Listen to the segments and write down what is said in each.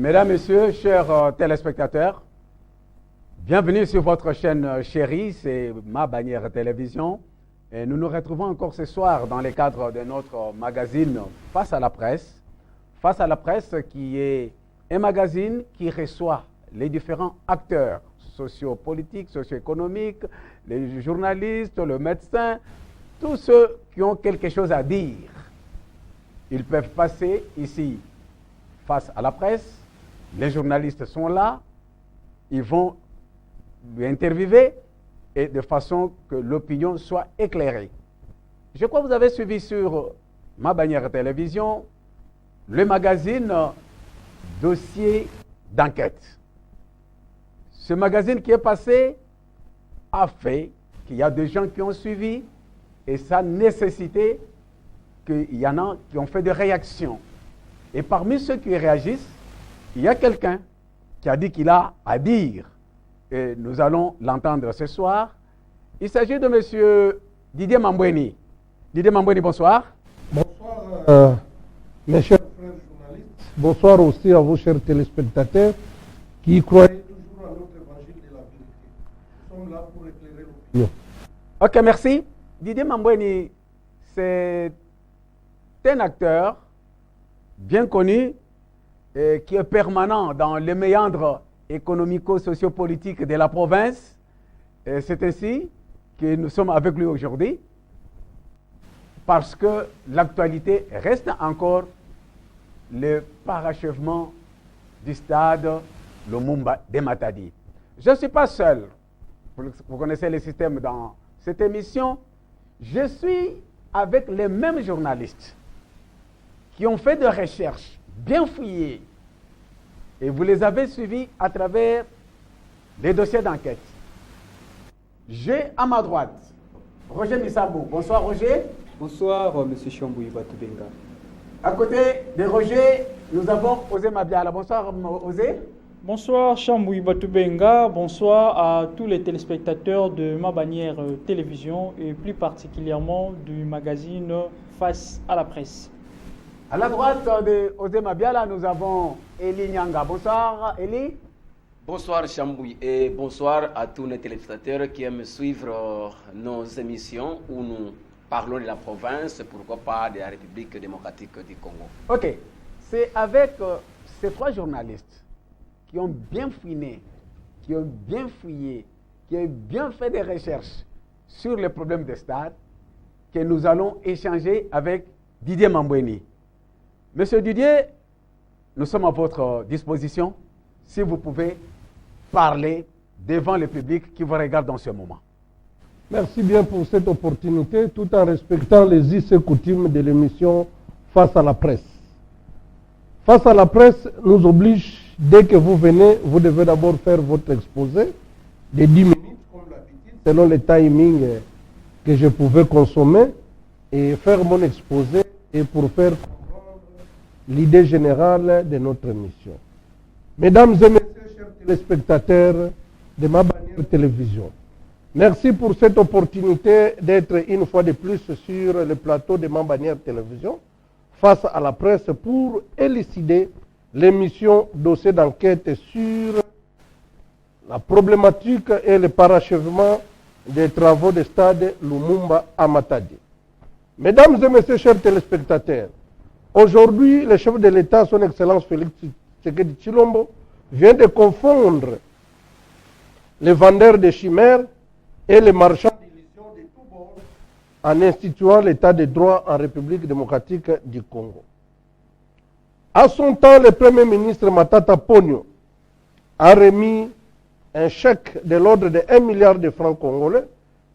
Mesdames, Messieurs, chers téléspectateurs, bienvenue sur votre chaîne chérie, c'est Ma Bannière Télévision. Et nous nous retrouvons encore ce soir dans le cadre de notre magazine Face à la presse. Face à la presse qui est un magazine qui reçoit les différents acteurs sociopolitiques, socio-économiques, les journalistes, le médecin, tous ceux qui ont quelque chose à dire. Ils peuvent passer ici face à la presse, les journalistes sont là, ils vont lui interviewer et de façon que l'opinion soit éclairée. Je crois que vous avez suivi sur Ma Bannière Télévision le magazine Dossier d'enquête. Ce magazine qui est passé a fait qu'il y a des gens qui ont suivi et ça nécessitait qu'il y en a qui ont fait des réactions. Et parmi ceux qui réagissent, il y a quelqu'un qui a dit qu'il a à dire. Et nous allons l'entendre ce soir. Il s'agit de M. Didier Mambweni. Didier Mambweni, bonsoir. Bonsoir, mes chers frères journalistes. Bonsoir aussi à vos chers téléspectateurs qui croyaient toujours à notre évangile de la vérité. Nous sommes là pour éclairer l'opinion. Ok, merci. Didier Mambweni, c'est un acteur bien connu et qui est permanent dans les méandres économico-sociopolitiques de la province. Et c'est ainsi que nous sommes avec lui aujourd'hui parce que l'actualité reste encore le parachèvement du stade Lumumba de Matadi. Je ne suis pas seul. Vous connaissez le système dans cette émission. Je suis avec les mêmes journalistes qui ont fait des recherches bien fouillées et vous les avez suivis à travers les dossiers d'enquête. J'ai à ma droite Roger Misabou. Bonsoir Roger. Bonsoir M. Chambouy Batubenga. À côté de Roger, nous avons Osé Mabiala. Bonsoir Osé. Bonsoir Chambouy Batubenga, bonsoir à tous les téléspectateurs de Ma Bannière Télévision et plus particulièrement du magazine Face à la presse. À la droite de Osé Mabiala, nous avons Eli Nyanga. Bonsoir Eli. Bonsoir Chambouy et bonsoir à tous les téléspectateurs qui aiment suivre nos émissions où nous parlons de la province, pourquoi pas de la République démocratique du Congo. Ok, c'est avec ces trois journalistes qui ont bien fouiné, qui ont bien fouillé, qui ont bien fait des recherches sur les problèmes des stades que nous allons échanger avec Didier Mambweni. Monsieur Didier, nous sommes à votre disposition si vous pouvez parler devant le public qui vous regarde dans ce moment. Merci bien pour cette opportunité, tout en respectant les us et coutumes de l'émission Face à la presse. Face à la presse nous oblige, dès que vous venez, vous devez d'abord faire votre exposé de 10 minutes, comme l'habitude, selon le timing que je pouvais consommer, et faire mon exposé et pour faire comprendre l'idée générale de notre émission. Mesdames et messieurs, chers téléspectateurs de Ma Bannière Télévision, merci pour cette opportunité d'être une fois de plus sur le plateau de Ma Bannière Télévision face à la presse pour élucider l'émission Dossier d'enquête sur la problématique et le parachèvement des travaux de stade Lumumba à Matadi. Mesdames et messieurs, chers téléspectateurs, aujourd'hui, le chef de l'État, son Excellence Félix Tshisekedi Tshilombo, vient de confondre les vendeurs de chimères et les marchands d'illusions de tous bords en instituant l'état de droit en République démocratique du Congo. À son temps, le Premier ministre Matata Ponyo a remis un chèque de l'ordre de 1 milliard de francs congolais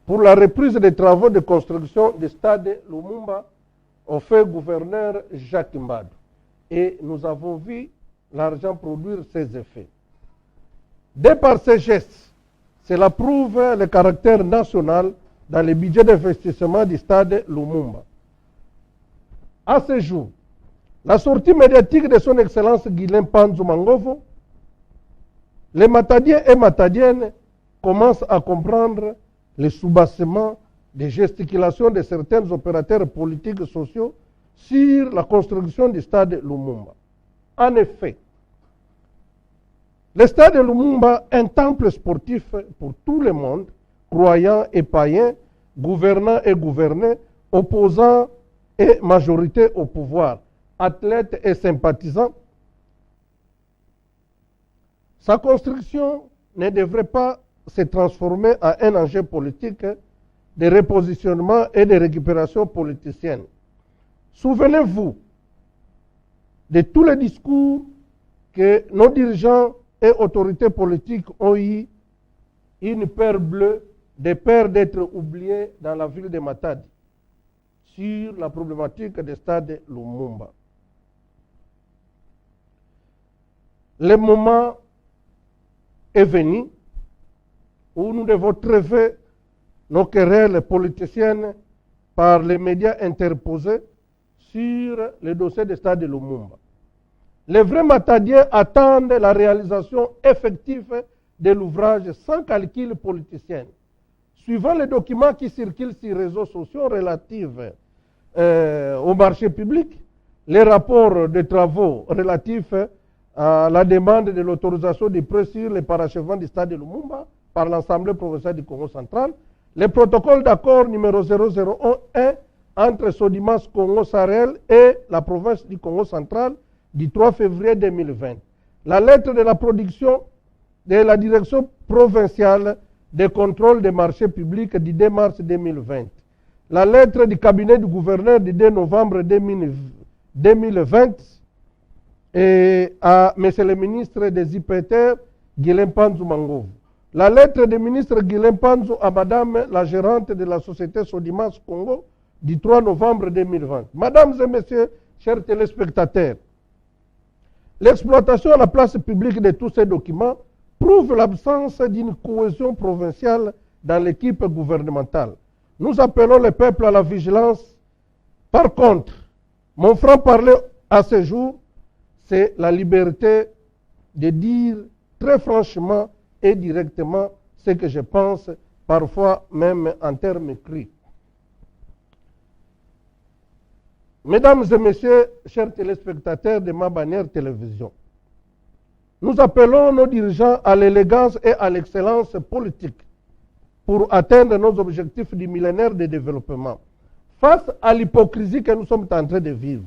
pour la reprise des travaux de construction du stade Lumumba au fait gouverneur Jacques Mbadou. Et nous avons vu l'argent produire ses effets. De par ces gestes, cela prouve le caractère national dans le budget d'investissement du stade Lumumba. À ce jour, la sortie médiatique de son Excellence Guilain Panzu Mangovo, les Matadiens et Matadiennes commencent à comprendre le soubassement des gesticulations de certains opérateurs politiques et sociaux sur la construction du stade Lumumba. En effet, Le stade de Lumumba, un temple sportif pour tout le monde, croyants et païens, gouvernants et gouvernés, opposants et majorité au pouvoir, athlètes et sympathisants. Sa construction ne devrait pas se transformer en un enjeu politique de repositionnement et de récupération politicienne. Souvenez-vous de tous les discours que nos dirigeants et autorités politiques ont eu une peur bleue de peur d'être oubliés dans la ville de Matadi sur la problématique des stades Lumumba. Le moment est venu où nous devons trouver nos querelles politiciennes par les médias interposés sur le dossier des stades de Lumumba. Les vrais Matadiens attendent la réalisation effective de l'ouvrage sans calcul politicien. Suivant les documents qui circulent sur les réseaux sociaux relatifs au marché public, les rapports de travaux relatifs à la demande de l'autorisation de prêt sur les parachèvements du stade de Lumumba par l'Assemblée provinciale du Congo central, le protocole d'accord numéro 0001 entre Sodimas Congo Sarel et la province du Congo central du 3 février 2020, la lettre de la production de la direction provinciale de contrôle des marchés publics du 2 mars 2020, la lettre du cabinet du gouverneur du 2 novembre 2020 et à M. le ministre des IPT, Guilhem Panzou Mangov, la lettre du ministre Guilhem Panzou à Madame la gérante de la société Sodimas Congo du 3 novembre 2020. Mesdames et messieurs, chers téléspectateurs, l'exploitation à la place publique de tous ces documents prouve l'absence d'une cohésion provinciale dans l'équipe gouvernementale. Nous appelons le peuple à la vigilance. Par contre, mon franc-parler à ce jour, c'est la liberté de dire très franchement et directement ce que je pense, parfois même en termes écrits. Mesdames et messieurs, chers téléspectateurs de Ma Bannière Télévision, nous appelons nos dirigeants à l'élégance et à l'excellence politique pour atteindre nos objectifs du millénaire de développement. Face à l'hypocrisie que nous sommes en train de vivre,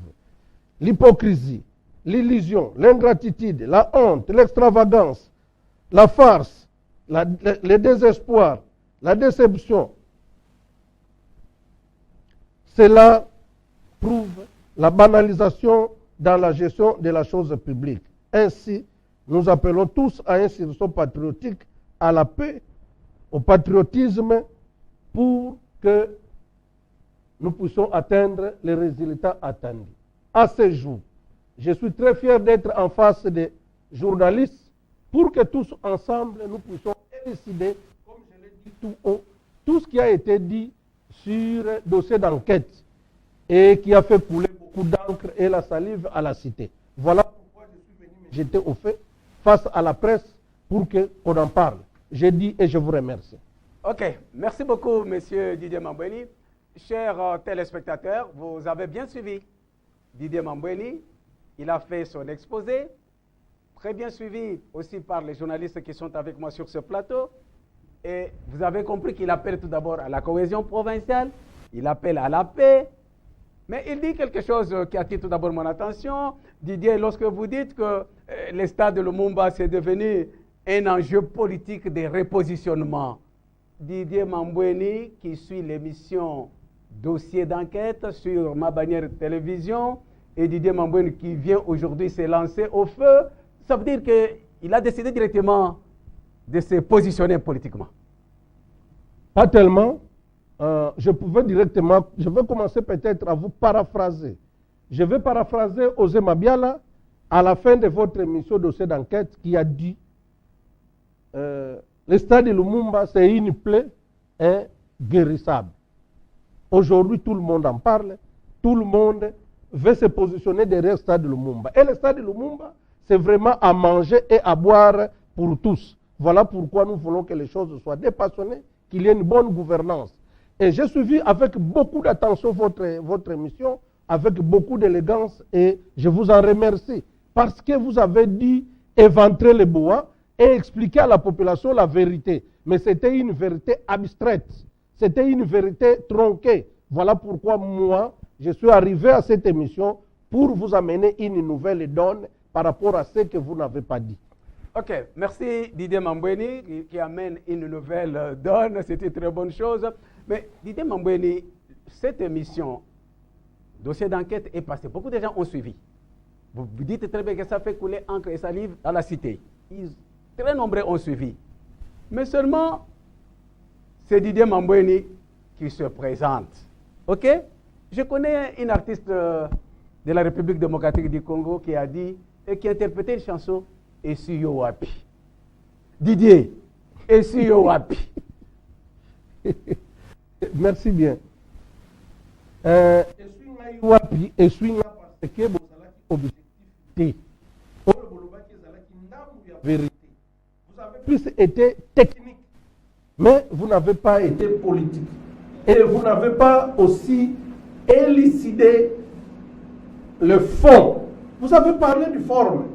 l'hypocrisie, l'illusion, l'ingratitude, la honte, l'extravagance, la farce, le désespoir, la déception, cela prouve la banalisation dans la gestion de la chose publique. Ainsi, nous appelons tous à un sursaut patriotique, à la paix, au patriotisme, pour que nous puissions atteindre les résultats attendus. À ce jour, je suis très fier d'être en face des journalistes pour que tous ensemble nous puissions élucider, comme je l'ai dit tout haut, tout ce qui a été dit sur le dossier d'enquête et qui a fait couler beaucoup d'encre et la salive à la cité. Voilà pourquoi je suis venu me jeter au fait face à la presse pour qu'on en parle. J'ai dit et je vous remercie. Ok, merci beaucoup, Monsieur Didier Mambweni. Chers téléspectateurs, vous avez bien suivi Didier Mambweni. Il a fait son exposé, très bien suivi aussi par les journalistes qui sont avec moi sur ce plateau. Et vous avez compris qu'il appelle tout d'abord à la cohésion provinciale, il appelle à la paix. Mais il dit quelque chose qui attire tout d'abord mon attention. Didier, lorsque vous dites que le stade de Lumumba c'est devenu un enjeu politique de repositionnement, Didier Mambweni, qui suit l'émission Dossier d'enquête sur Ma Bannière Télévision, et Didier Mambweni qui vient aujourd'hui se lancer au feu, ça veut dire qu'il a décidé directement de se positionner politiquement. Pas tellement. Je pouvais directement, je vais commencer peut-être à vous paraphraser. Je vais paraphraser Osé Mabiala à la fin de votre émission Dossier d'enquête qui a dit le stade de Lumumba c'est une plaie inguérissable. Aujourd'hui tout le monde en parle, tout le monde veut se positionner derrière le stade de Lumumba. Et le stade de Lumumba c'est vraiment à manger et à boire pour tous. Voilà pourquoi nous voulons que les choses soient dépassionnées, qu'il y ait une bonne gouvernance. Et j'ai suivi avec beaucoup d'attention votre émission, avec beaucoup d'élégance, et je vous en remercie. Parce que vous avez dit éventrer les bois, et expliquer à la population la vérité. Mais c'était une vérité abstraite. C'était une vérité tronquée. Voilà pourquoi moi, je suis arrivé à cette émission pour vous amener une nouvelle donne par rapport à ce que vous n'avez pas dit. Ok, merci Didier Mambweni qui amène une nouvelle donne, c'est une très bonne chose. Mais Didier Mambweni, cette émission, dossier d'enquête est passé. Beaucoup de gens ont suivi. Vous dites très bien que ça fait couler encre et salive dans la cité. Très nombreux ont suivi. Mais seulement, c'est Didier Mambweni qui se présente. Ok? Je connais une artiste de la République démocratique du Congo qui a dit et qui a interprété une chanson Essuyo Wapi. Didier, Essuyo Wapi. Merci bien. Essuyo Wapi, Essuyo parce que vous avez objectivité. Vérité. Vous avez plus été technique, mais vous n'avez pas été politique. Et vous n'avez pas aussi élucidé le fond. Vous avez parlé du forme,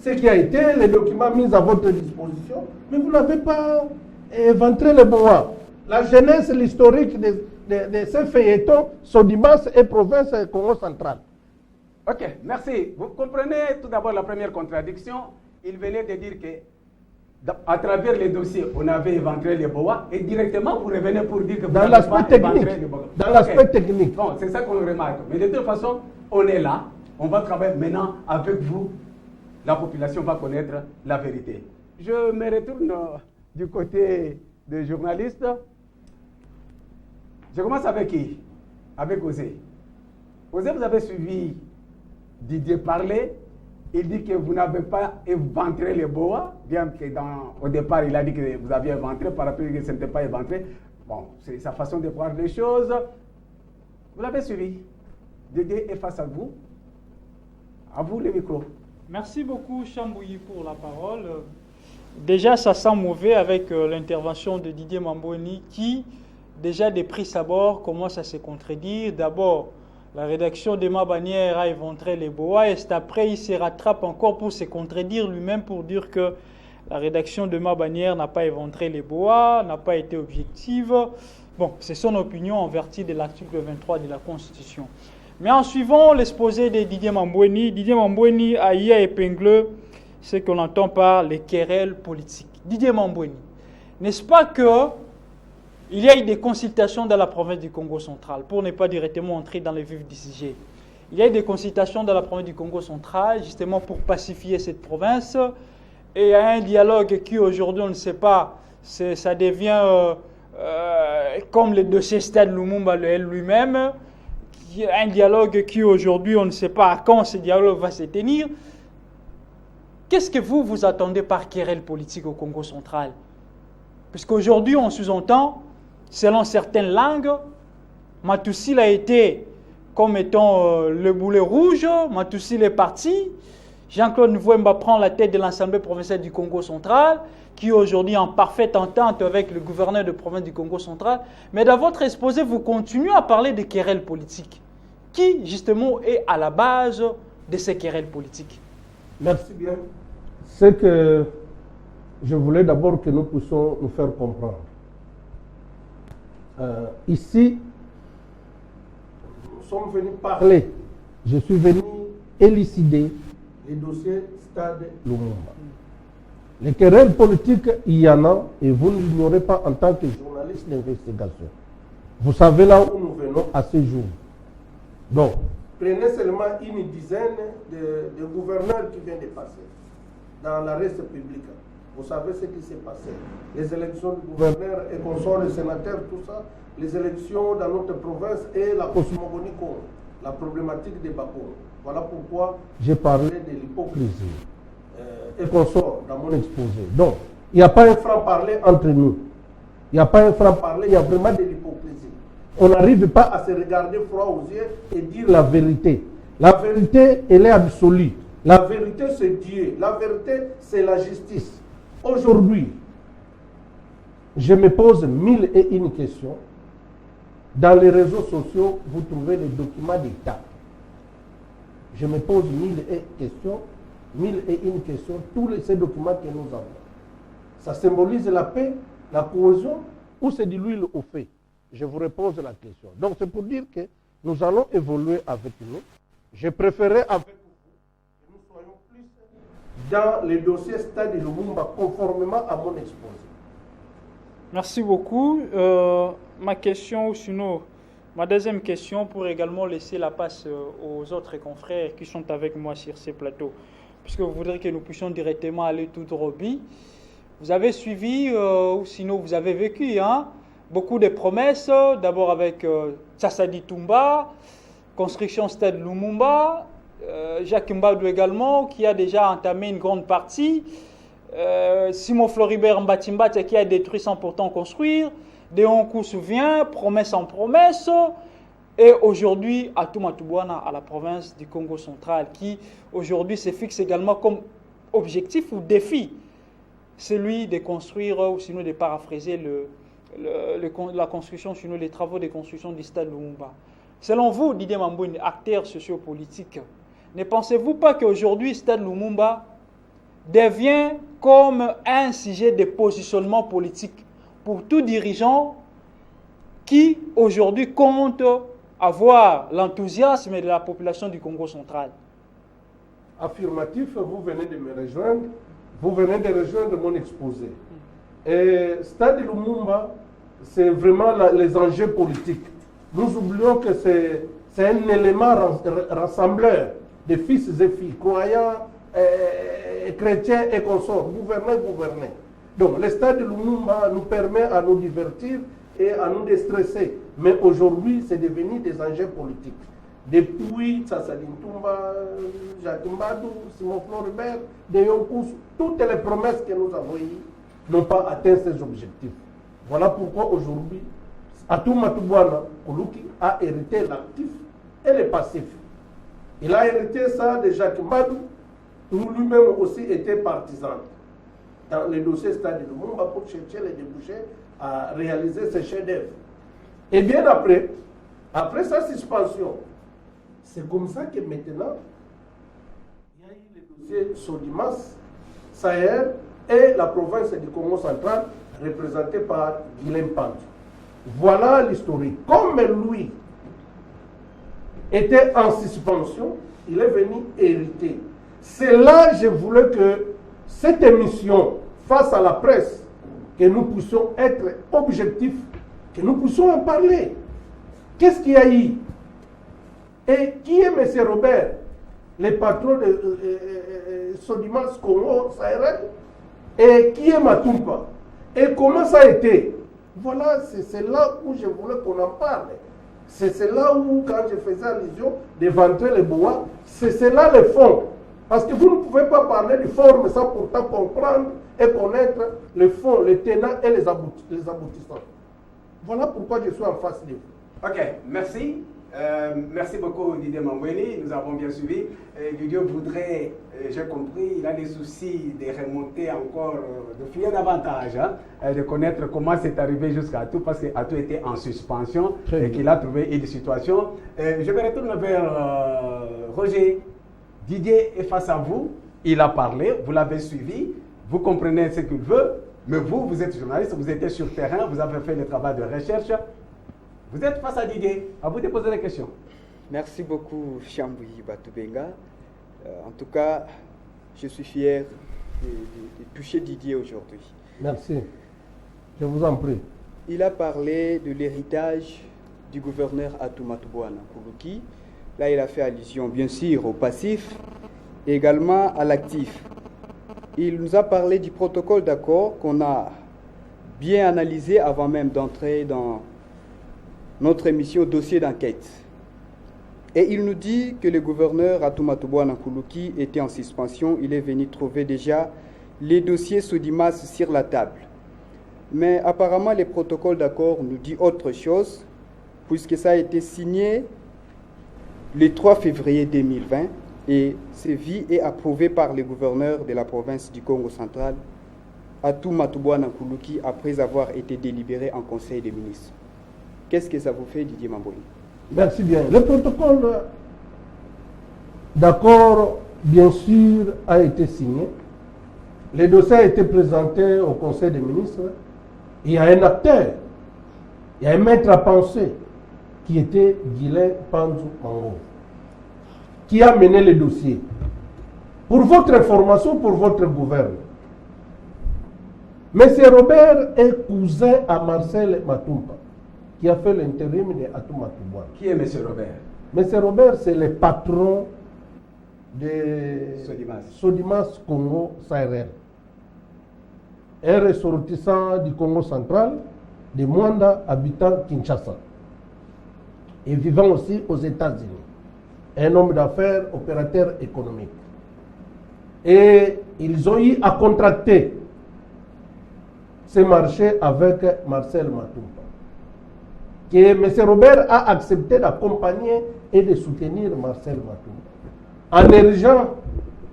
ce qui a été les documents mis à votre disposition, mais vous n'avez pas éventré le bois. La jeunesse, l'historique de ces feuilletons, Sodimas et province Congo central. Ok, merci. Vous comprenez tout d'abord la première contradiction. Il venait de dire que à travers les dossiers, on avait éventré les BOA et directement vous revenez pour dire que vous n'avez pas éventré les BOA. Dans l'aspect technique. Bon, c'est ça qu'on remarque. Mais de toute façon, on est là. On va travailler maintenant avec vous. La population va connaître la vérité. Je me retourne du côté des journalistes. Je commence avec qui? Avec Osé. Osé, vous avez suivi Didier parler. Il dit que vous n'avez pas éventré les BOA, bien que au départ, il a dit que vous aviez éventré, par rapport à que ce n'était pas éventré. Bon, c'est sa façon de voir les choses. Vous l'avez suivi. Didier est face à vous. À vous le micro. Merci beaucoup, Chambouyi, pour la parole. Déjà, ça sent mauvais avec l'intervention de Didier Mambweni qui, déjà de prix abord, commence à se contredire. D'abord, la rédaction de Ma Bannière a éventré les BOA et c'est après il se rattrape encore pour se contredire lui-même pour dire que la rédaction de Ma Bannière n'a pas éventré les BOA, n'a pas été objective. Bon, c'est son opinion en vertu de l'article 23 de la Constitution. Mais en suivant l'exposé de Didier Mambweni a épinglé ce qu'on entend par les querelles politiques. Didier Mambweni, n'est-ce pas que il y a eu des consultations dans la province du Congo central, pour ne pas directement entrer dans les vifs du sujet. Il y a eu des consultations dans la province du Congo central, justement pour pacifier cette province. Et il y a un dialogue qui aujourd'hui, on ne sait pas, ça devient comme le dossier Stade Lumumba lui-même, un dialogue qui aujourd'hui, on ne sait pas à quand ce dialogue va se tenir. Qu'est-ce que vous attendez par querelle politique au Congo central? Puisqu'aujourd'hui, on sous-entend, selon certaines langues, Matoussil a été comme étant le boulet rouge, Matoussil est parti, Jean-Claude Nwemba prend la tête de l'Assemblée provinciale du Congo central, qui est aujourd'hui en parfaite entente avec le gouverneur de province du Congo central. Mais dans votre exposé, vous continuez à parler de querelles politiques. Qui, justement, est à la base de ces querelles politiques? Merci bien. C'est que je voulais d'abord que nous puissions nous faire comprendre. Ici, nous sommes venus parler. Je suis venu élucider les dossiers Stade Lumumba. Les querelles politiques, il y en a, et vous ne l'ignorez pas en tant que journaliste d'investigation. Vous savez là où nous venons à ce jour. Donc, prenez seulement une dizaine de gouverneurs qui viennent de passer dans la reste publique. Vous savez ce qui s'est passé. Les élections du gouverneur et consorts, les sénateurs, tout ça. Les élections dans notre province et la cosmogonie, la problématique des Bako. Voilà pourquoi j'ai parlé de l'hypocrisie et consorts dans mon exposé. Donc, il n'y a pas un franc-parler entre nous. Il n'y a pas un franc-parler, il y a vraiment de l'hypocrisie. On n'arrive pas à se regarder froid aux yeux et dire la vérité. La vérité, elle est absolue. La vérité, c'est Dieu. La vérité, c'est la justice. Aujourd'hui, je me pose 1001 questions. Dans les réseaux sociaux, vous trouvez les documents d'État. Je me pose 1001 questions, tous ces documents que nous avons. Ça symbolise la paix, la cohésion, ou c'est de l'huile au feu? Je vous repose la question. Donc c'est pour dire que nous allons évoluer avec nous. Je préférais avec vous que nous soyons plus dans les dossiers Stade Lumumba conformément à mon exposé. Merci beaucoup. Ma question, ou sinon, ma deuxième question, pour également laisser la place aux autres confrères qui sont avec moi sur ces plateaux, puisque vous voudrez que nous puissions directement aller tout droit. Vous avez suivi, ou sinon vous avez vécu, beaucoup de promesses, d'abord avec Tsassadi Toumba, construction Stade Lumumba, Jacques Mbadou également, qui a déjà entamé une grande partie, Simon Floribert Mbatimbate qui a détruit sans pourtant construire, Deonkou souvient, promesse en promesse, et aujourd'hui Atouma-Toubouana à la province du Congo central, qui aujourd'hui se fixe également comme objectif ou défi, celui de construire, ou sinon de paraphraser la construction, sinon les travaux de construction du Stade Lumumba. Selon vous, Didier Mambouine, acteur sociopolitique, ne pensez-vous pas qu'aujourd'hui Stade Lumumba devient comme un sujet de positionnement politique pour tout dirigeant qui aujourd'hui compte avoir l'enthousiasme de la population du Congo central? Affirmatif, vous venez de me rejoindre, vous venez de rejoindre mon exposé. Et Stade Lumumba, c'est vraiment les enjeux politiques. Nous oublions que c'est un élément rassembleur de fils et filles, croyants, chrétiens et consorts, gouverner. Donc, le Stade Lumumba nous permet à nous divertir et à nous déstresser. Mais aujourd'hui, c'est devenu des enjeux politiques. Depuis Tsassadi Toumba, Jacques Mbadou, Simon Floribert, Deyonkous, toutes les promesses que nous avons eues n'ont pas atteint ces objectifs. Voilà pourquoi aujourd'hui, Atouma-Toubouana Koulouki a hérité l'actif et le passif. Il a hérité ça de Jacques Mbadou, où lui-même aussi était partisan dans les dossiers Stade Lumumba pour chercher les débouchés à réaliser ses chefs-d'œuvre. Et bien après sa suspension, c'est comme ça que maintenant, il y a eu les dossiers Sodimas, Sahel et la province du Congo central, représentée par Guilhem Pantou. Voilà l'historique. Comme lui était en suspension, il est venu hériter. C'est là que je voulais que cette émission, face à la presse, que nous puissions être objectifs, que nous puissions en parler. Qu'est-ce qu'il y a eu? Et qui est M. Robert, le patron de Sodimas Congo Sahel? Et qui est Matumpa? Et comment ça a été? Voilà, c'est là où je voulais qu'on en parle. C'est là où, quand je faisais allusion d'éventrer les bois, c'est là le fond. Parce que vous ne pouvez pas parler du forme sans pourtant comprendre et connaître le fond, les tenants et les aboutissants. Voilà pourquoi je suis en face de vous. Ok, merci. Merci beaucoup Didier Mambouine, nous avons bien suivi. Didier voudrait, j'ai compris, il a des soucis de remonter encore, de fouiller davantage, de connaître comment c'est arrivé jusqu'à Atou, parce qu'Atou était en suspension et qu'il a trouvé une situation. Je vais retourner vers Roger. Didier est face à vous, il a parlé, vous l'avez suivi, vous comprenez ce qu'il veut, mais vous êtes journaliste, vous étiez sur terrain, vous avez fait le travail de recherche. Vous êtes face à Didier, à vous de poser des questions. Merci beaucoup, Chambouyi Batubenga. En tout cas, je suis fier de toucher Didier aujourd'hui. Merci. Je vous en prie. Il a parlé de l'héritage du gouverneur Atouma-Toubouana Koulouki. Là, il a fait allusion, bien sûr, au passif et également à l'actif. Il nous a parlé du protocole d'accord qu'on a bien analysé avant même d'entrer dans notre émission dossier d'enquête. Et il nous dit que le gouverneur Atouma-Toubouana Koulouki était en suspension. Il est venu trouver déjà les dossiers Sodimas sur la table. Mais apparemment, le protocole d'accord nous dit autre chose, puisque ça a été signé le 3 février 2020 et c'est vu et approuvé par le gouverneur de la province du Congo central, Atouma-Toubouana Koulouki, après avoir été délibéré en conseil des ministres. Qu'est-ce que ça vous fait, Didier Mambouine? Merci bien. Le protocole d'accord, bien sûr, a été signé. le dossier a été présenté au Conseil des ministres. Il y a un acteur, il y a un maître à penser qui était Guilain Panzu Mango, qui a mené le dossier. Pour votre information, pour votre gouvernement, M. Robert est cousin à Marcel Matumpa, qui a fait l'intérim de Atouma Toubouane. Qui est M. Robert? M. Robert, c'est le patron de Sodimas Congo Sahel. Un ressortissant du Congo central, de Mwanda, habitant Kinshasa. Et vivant aussi aux États-Unis. Un homme d'affaires, opérateur économique. Et ils ont eu à contracter ce marché avec Marcel Matumpa. Que M. Robert a accepté d'accompagner et de soutenir Marcel Matumpa. En érigeant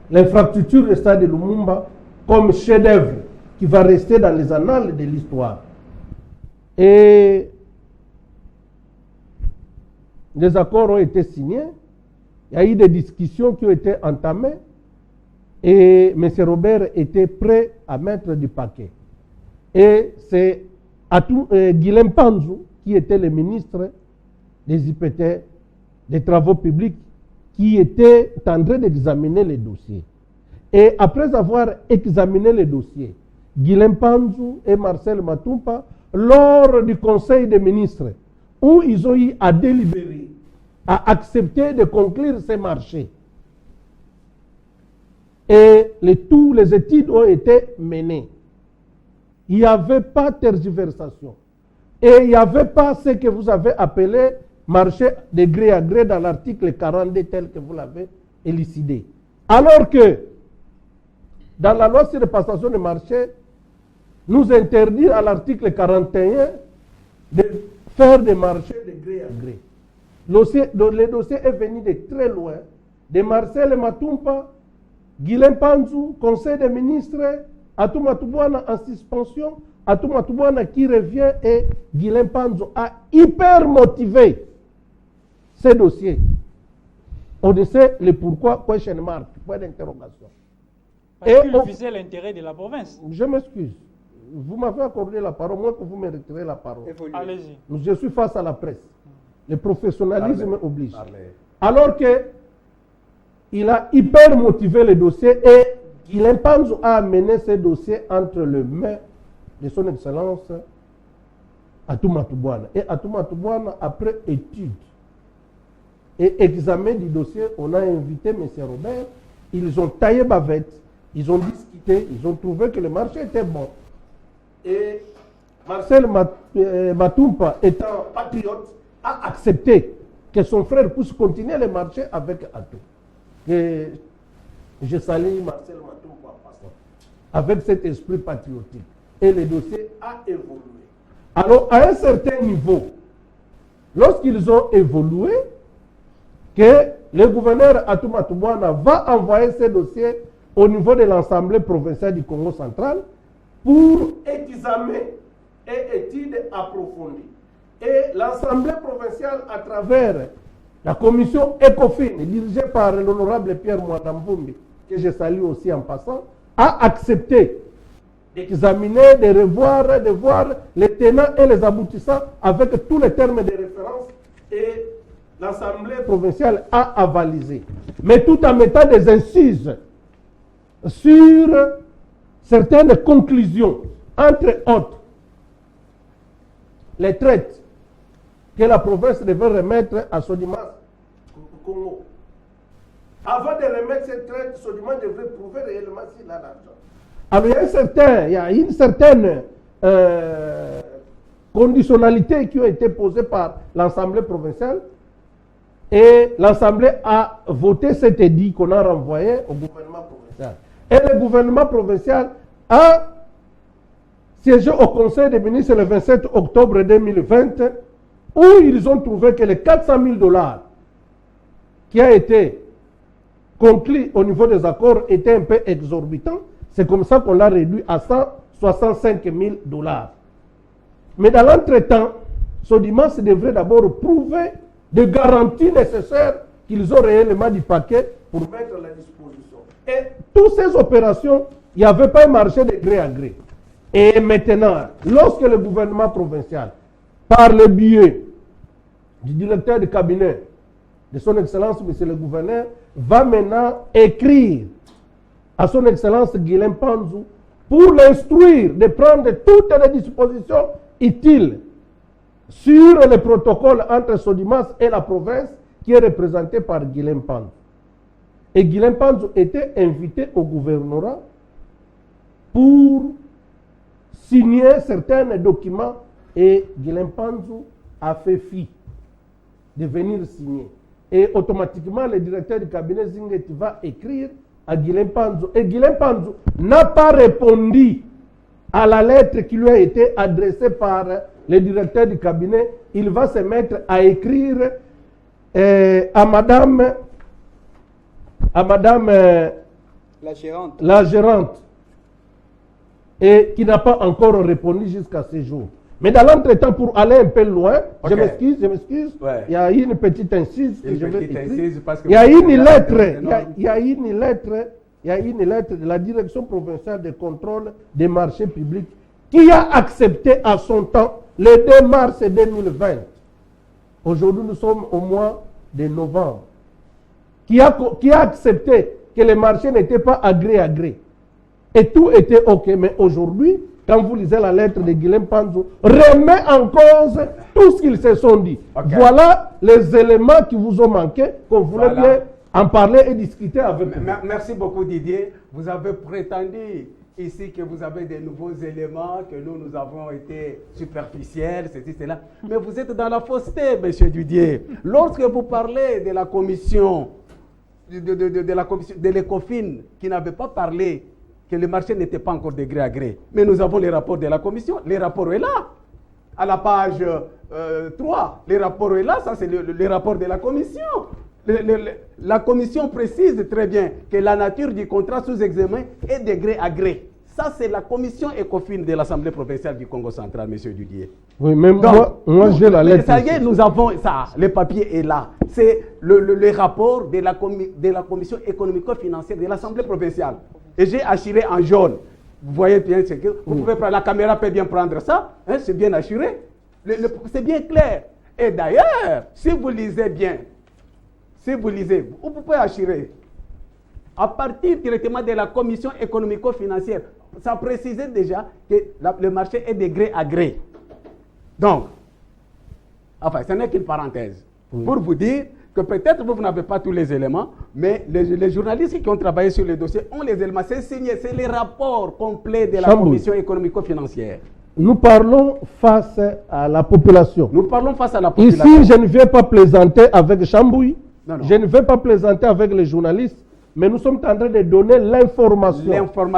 l'infrastructure du stade de Lumumba comme chef-d'œuvre qui va rester dans les annales de l'histoire. Et les accords ont été signés. Il y a eu des discussions qui ont été entamées. Et M. Robert était prêt à mettre du paquet. Et c'est Guilain Panzu, qui était le ministre des IPT, des travaux publics, qui était en train d'examiner les dossiers. Et après avoir examiné les dossiers, Guilain Panzu et Marcel Matumpa, lors du Conseil des ministres, où ils ont eu à délibérer, à accepter de conclure ces marchés. Et tous les études ont été menées. Il n'y avait pas de tergiversation. Et il n'y avait pas ce que vous avez appelé marché de gré à gré dans l'article 42 tel que vous l'avez élucidé. Alors que dans la loi sur la passation de marché, nous interdit à l'article 41 de faire des marchés de gré à gré. Le dossier est venu de très loin, de Marcel Matumpa, Guilain Panzu, Conseil des ministres, Atouma Toubouane en suspension, Atouma Toubouane qui revient et Guilain Panzu a hyper motivé ce dossier. On sait le pourquoi, question mark, point d'interrogation. Parce qu'il visait l'intérêt de la province. Je m'excuse. Vous m'avez accordé la parole, moi que vous me retirez la parole. Allez-y. Je suis face à la presse. Le professionnalisme oblige. Alors que il a hyper motivé le dossier et Guilain Panzu a amené ce dossier entre les mains de son Excellence Atouma Toubouane. Et Atouma Toubouane, après étude et examen du dossier, on a invité M. Robert. Ils ont taillé bavette, ils ont discuté, ils ont trouvé que le marché était bon. Et Marcel Matumpa, étant patriote, a accepté que son frère puisse continuer le marché avec Atou. Et je salue Marcel Matumpa en passant, avec cet esprit patriotique. Et le dossier a évolué. Alors, à un certain niveau, lorsqu'ils ont évolué, que le gouverneur Atouma Toubouane va envoyer ce dossier au niveau de l'Assemblée provinciale du Congo central pour examiner et études approfondies. Et l'Assemblée provinciale, à travers la commission ECOFIN, dirigée par l'honorable Pierre Mouadambumbi, que je salue aussi en passant, a accepté d'examiner, de revoir, de voir les tenants et les aboutissants avec tous les termes de référence. Et l'Assemblée provinciale a avalisé. Mais tout en mettant des incises sur certaines conclusions, entre autres, les traites que la province devait remettre à Sodimas Congo. Avant de remettre ces traites, Sodimas devait prouver réellement s'il a l'argent. Alors il y a une certaine conditionnalité qui ont été posées par l'Assemblée provinciale et l'Assemblée a voté cet édit qu'on a renvoyé au gouvernement provincial. Et le gouvernement provincial a siégé au Conseil des ministres le 27 octobre 2020 où ils ont trouvé que les 400 000 $ qui a été conclu au niveau des accords étaient un peu exorbitants. C'est comme ça qu'on l'a réduit à 165 000 $. Mais dans l'entretemps, Sodimas devrait d'abord prouver des garanties nécessaires qu'ils ont réellement du paquet pour mettre à la disposition. Et toutes ces opérations, il n'y avait pas un marché de gré à gré. Et maintenant, lorsque le gouvernement provincial, par le biais du directeur de cabinet de son Excellence, Monsieur le Gouverneur, va maintenant écrire à son Excellence Guilain Panzou pour l'instruire de prendre toutes les dispositions utiles sur le protocole entre Sodimas et la province qui est représenté par Guilain Panzou. Et Guilain Panzou était invité au gouvernorat pour signer certains documents et Guilain Panzou a fait fi de venir signer. Et automatiquement, le directeur du cabinet Zinguet va écrire à Guilain Panzou. Et Guilain Panzou n'a pas répondu à la lettre qui lui a été adressée par le directeur du cabinet. Il va se mettre à écrire à madame la gérante, et qui n'a pas encore répondu jusqu'à ce jour. Mais dans l'entretemps, pour aller un peu loin, je m'excuse, Ouais. il y a une petite incise que je vais écrire. Il Il y a une lettre de la direction provinciale de contrôle des marchés publics qui a accepté à son temps, le 2 mars 2020. Aujourd'hui, nous sommes au mois de novembre. Qui a accepté que les marchés n'étaient pas agré à gré. Et tout était OK. Mais aujourd'hui, quand vous lisez la lettre de Guilain Panzou, remet en cause tout ce qu'ils se sont dit. Okay. Voilà les éléments qui vous ont manqué, qu'on voulait bien en parler et discuter avec vous. Merci beaucoup Didier. Vous avez prétendu ici que vous avez des nouveaux éléments, que nous avons été superficiels, ceci, cela. Mais vous êtes dans la fausseté, monsieur Didier. Lorsque vous parlez de la commission, de l'ECOFIN, qui n'avait pas parlé que le marché n'était pas encore de gré à gré. Mais nous avons les rapports de la commission. Les rapports est là. À la page 3, les rapports est là. Ça, c'est le rapport de la commission. La commission précise très bien que la nature du contrat sous examen est de gré à gré. Ça, c'est la commission ECOFIN de l'Assemblée provinciale du Congo central, monsieur Didier. Oui, même moi j'ai la lettre. Ça y est, nous avons ça. Le papier est là. C'est le rapport de la commission économico-financière de l'Assemblée provinciale. Et j'ai assuré en jaune. Vous voyez bien, vous pouvez prendre, la caméra peut bien prendre ça. Hein, c'est bien assuré. C'est bien clair. Et d'ailleurs, si vous lisez bien, vous pouvez assurer. À partir directement de la commission économico-financière, ça précisait déjà que le marché est de gré à gré. Donc, enfin, ce n'est qu'une parenthèse. Oui. Pour vous dire que peut-être vous n'avez pas tous les éléments, mais les journalistes qui ont travaillé sur le dossier ont les éléments. C'est signé, c'est les rapports complets de la commission économico-financière. Nous parlons face à la population. Nous parlons face à la population. Ici, je ne vais pas plaisanter avec Chambouy. Non. Je ne vais pas plaisanter avec les journalistes, mais nous sommes en train de donner l'information.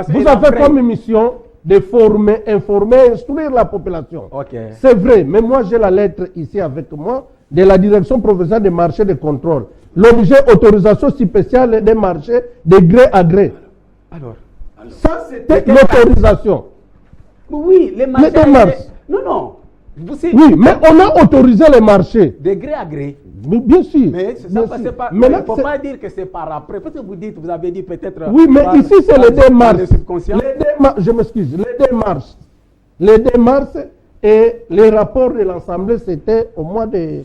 Vous avez comme mission de former, informer, instruire la population. Okay. C'est vrai, mais moi j'ai la lettre ici avec moi de la direction provinciale des marchés de contrôle. L'objet autorisation spéciale des marchés de gré à gré. Alors ça c'était l'autorisation. Oui, les marchés. Non. Oui, mais on a autorisé les marchés. De gré à gré. Mais bien sûr. Mais ça passait pas. Il ne faut pas dire que c'est par après. Parce que vous avez dit peut-être. Oui, mais ici c'est les démarches. Je m'excuse. Les démarches et les rapports de l'Assemblée, c'était au mois de.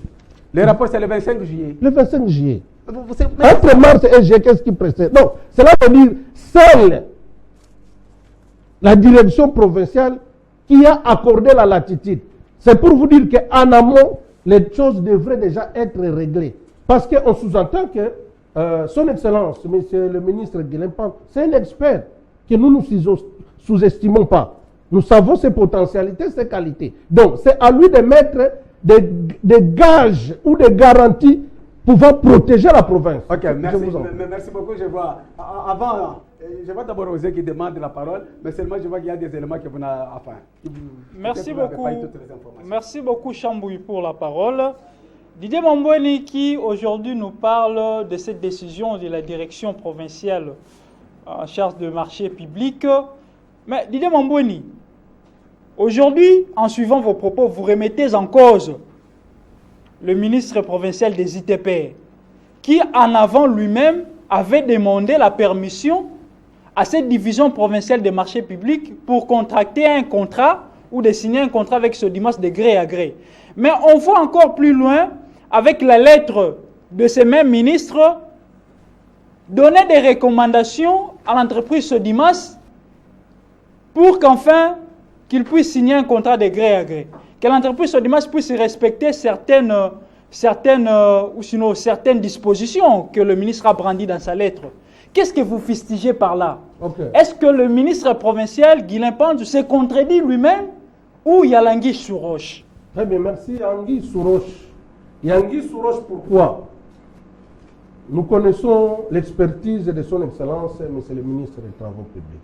Les rapports, c'est le 25 juillet. Le 25 juillet. Entre mars et juillet, qu'est-ce qui précède? Donc, cela veut dire seule la direction provinciale qui a accordé la latitude. C'est pour vous dire qu'en amont, les choses devraient déjà être réglées. Parce qu'on sous-entend que son Excellence, Monsieur le ministre Guilain Panzou, c'est un expert que nous ne sous-estimons pas. Nous savons ses potentialités, ses qualités. Donc, c'est à lui de mettre des gages ou des garanties pouvant protéger la province. Ok, merci beaucoup. Je vois. Avant, je vois d'abord Osé qui demande la parole, mais seulement je vois qu'il y a des éléments que vous n'avez. Enfin, merci beaucoup, Chambouy, pour la parole. Didier Mambweni qui aujourd'hui nous parle de cette décision de la direction provinciale en charge de marché public. Mais Didier Mambweni, aujourd'hui, en suivant vos propos, vous remettez en cause le ministre provincial des ITP, qui en avant lui-même avait demandé la permission à cette division provinciale des marchés publics pour contracter un contrat ou de signer un contrat avec Sodimas de gré à gré. Mais on voit encore plus loin, avec la lettre de ces mêmes ministres, donner des recommandations à l'entreprise Sodimas pour qu'enfin qu'il puisse signer un contrat de gré à gré. Que l'entreprise Sodimas puisse respecter certaines dispositions que le ministre a brandies dans sa lettre. Qu'est-ce que vous fustigez par là? Est-ce que le ministre provincial, Guilain Pandjou, s'est contredit lui-même ou il y a l'anguille sous roche? Très bien, merci. Anguille sous roche. Il y a anguille sous roche pourquoi? Nous connaissons l'expertise de son Excellence, Monsieur le ministre des Travaux publics.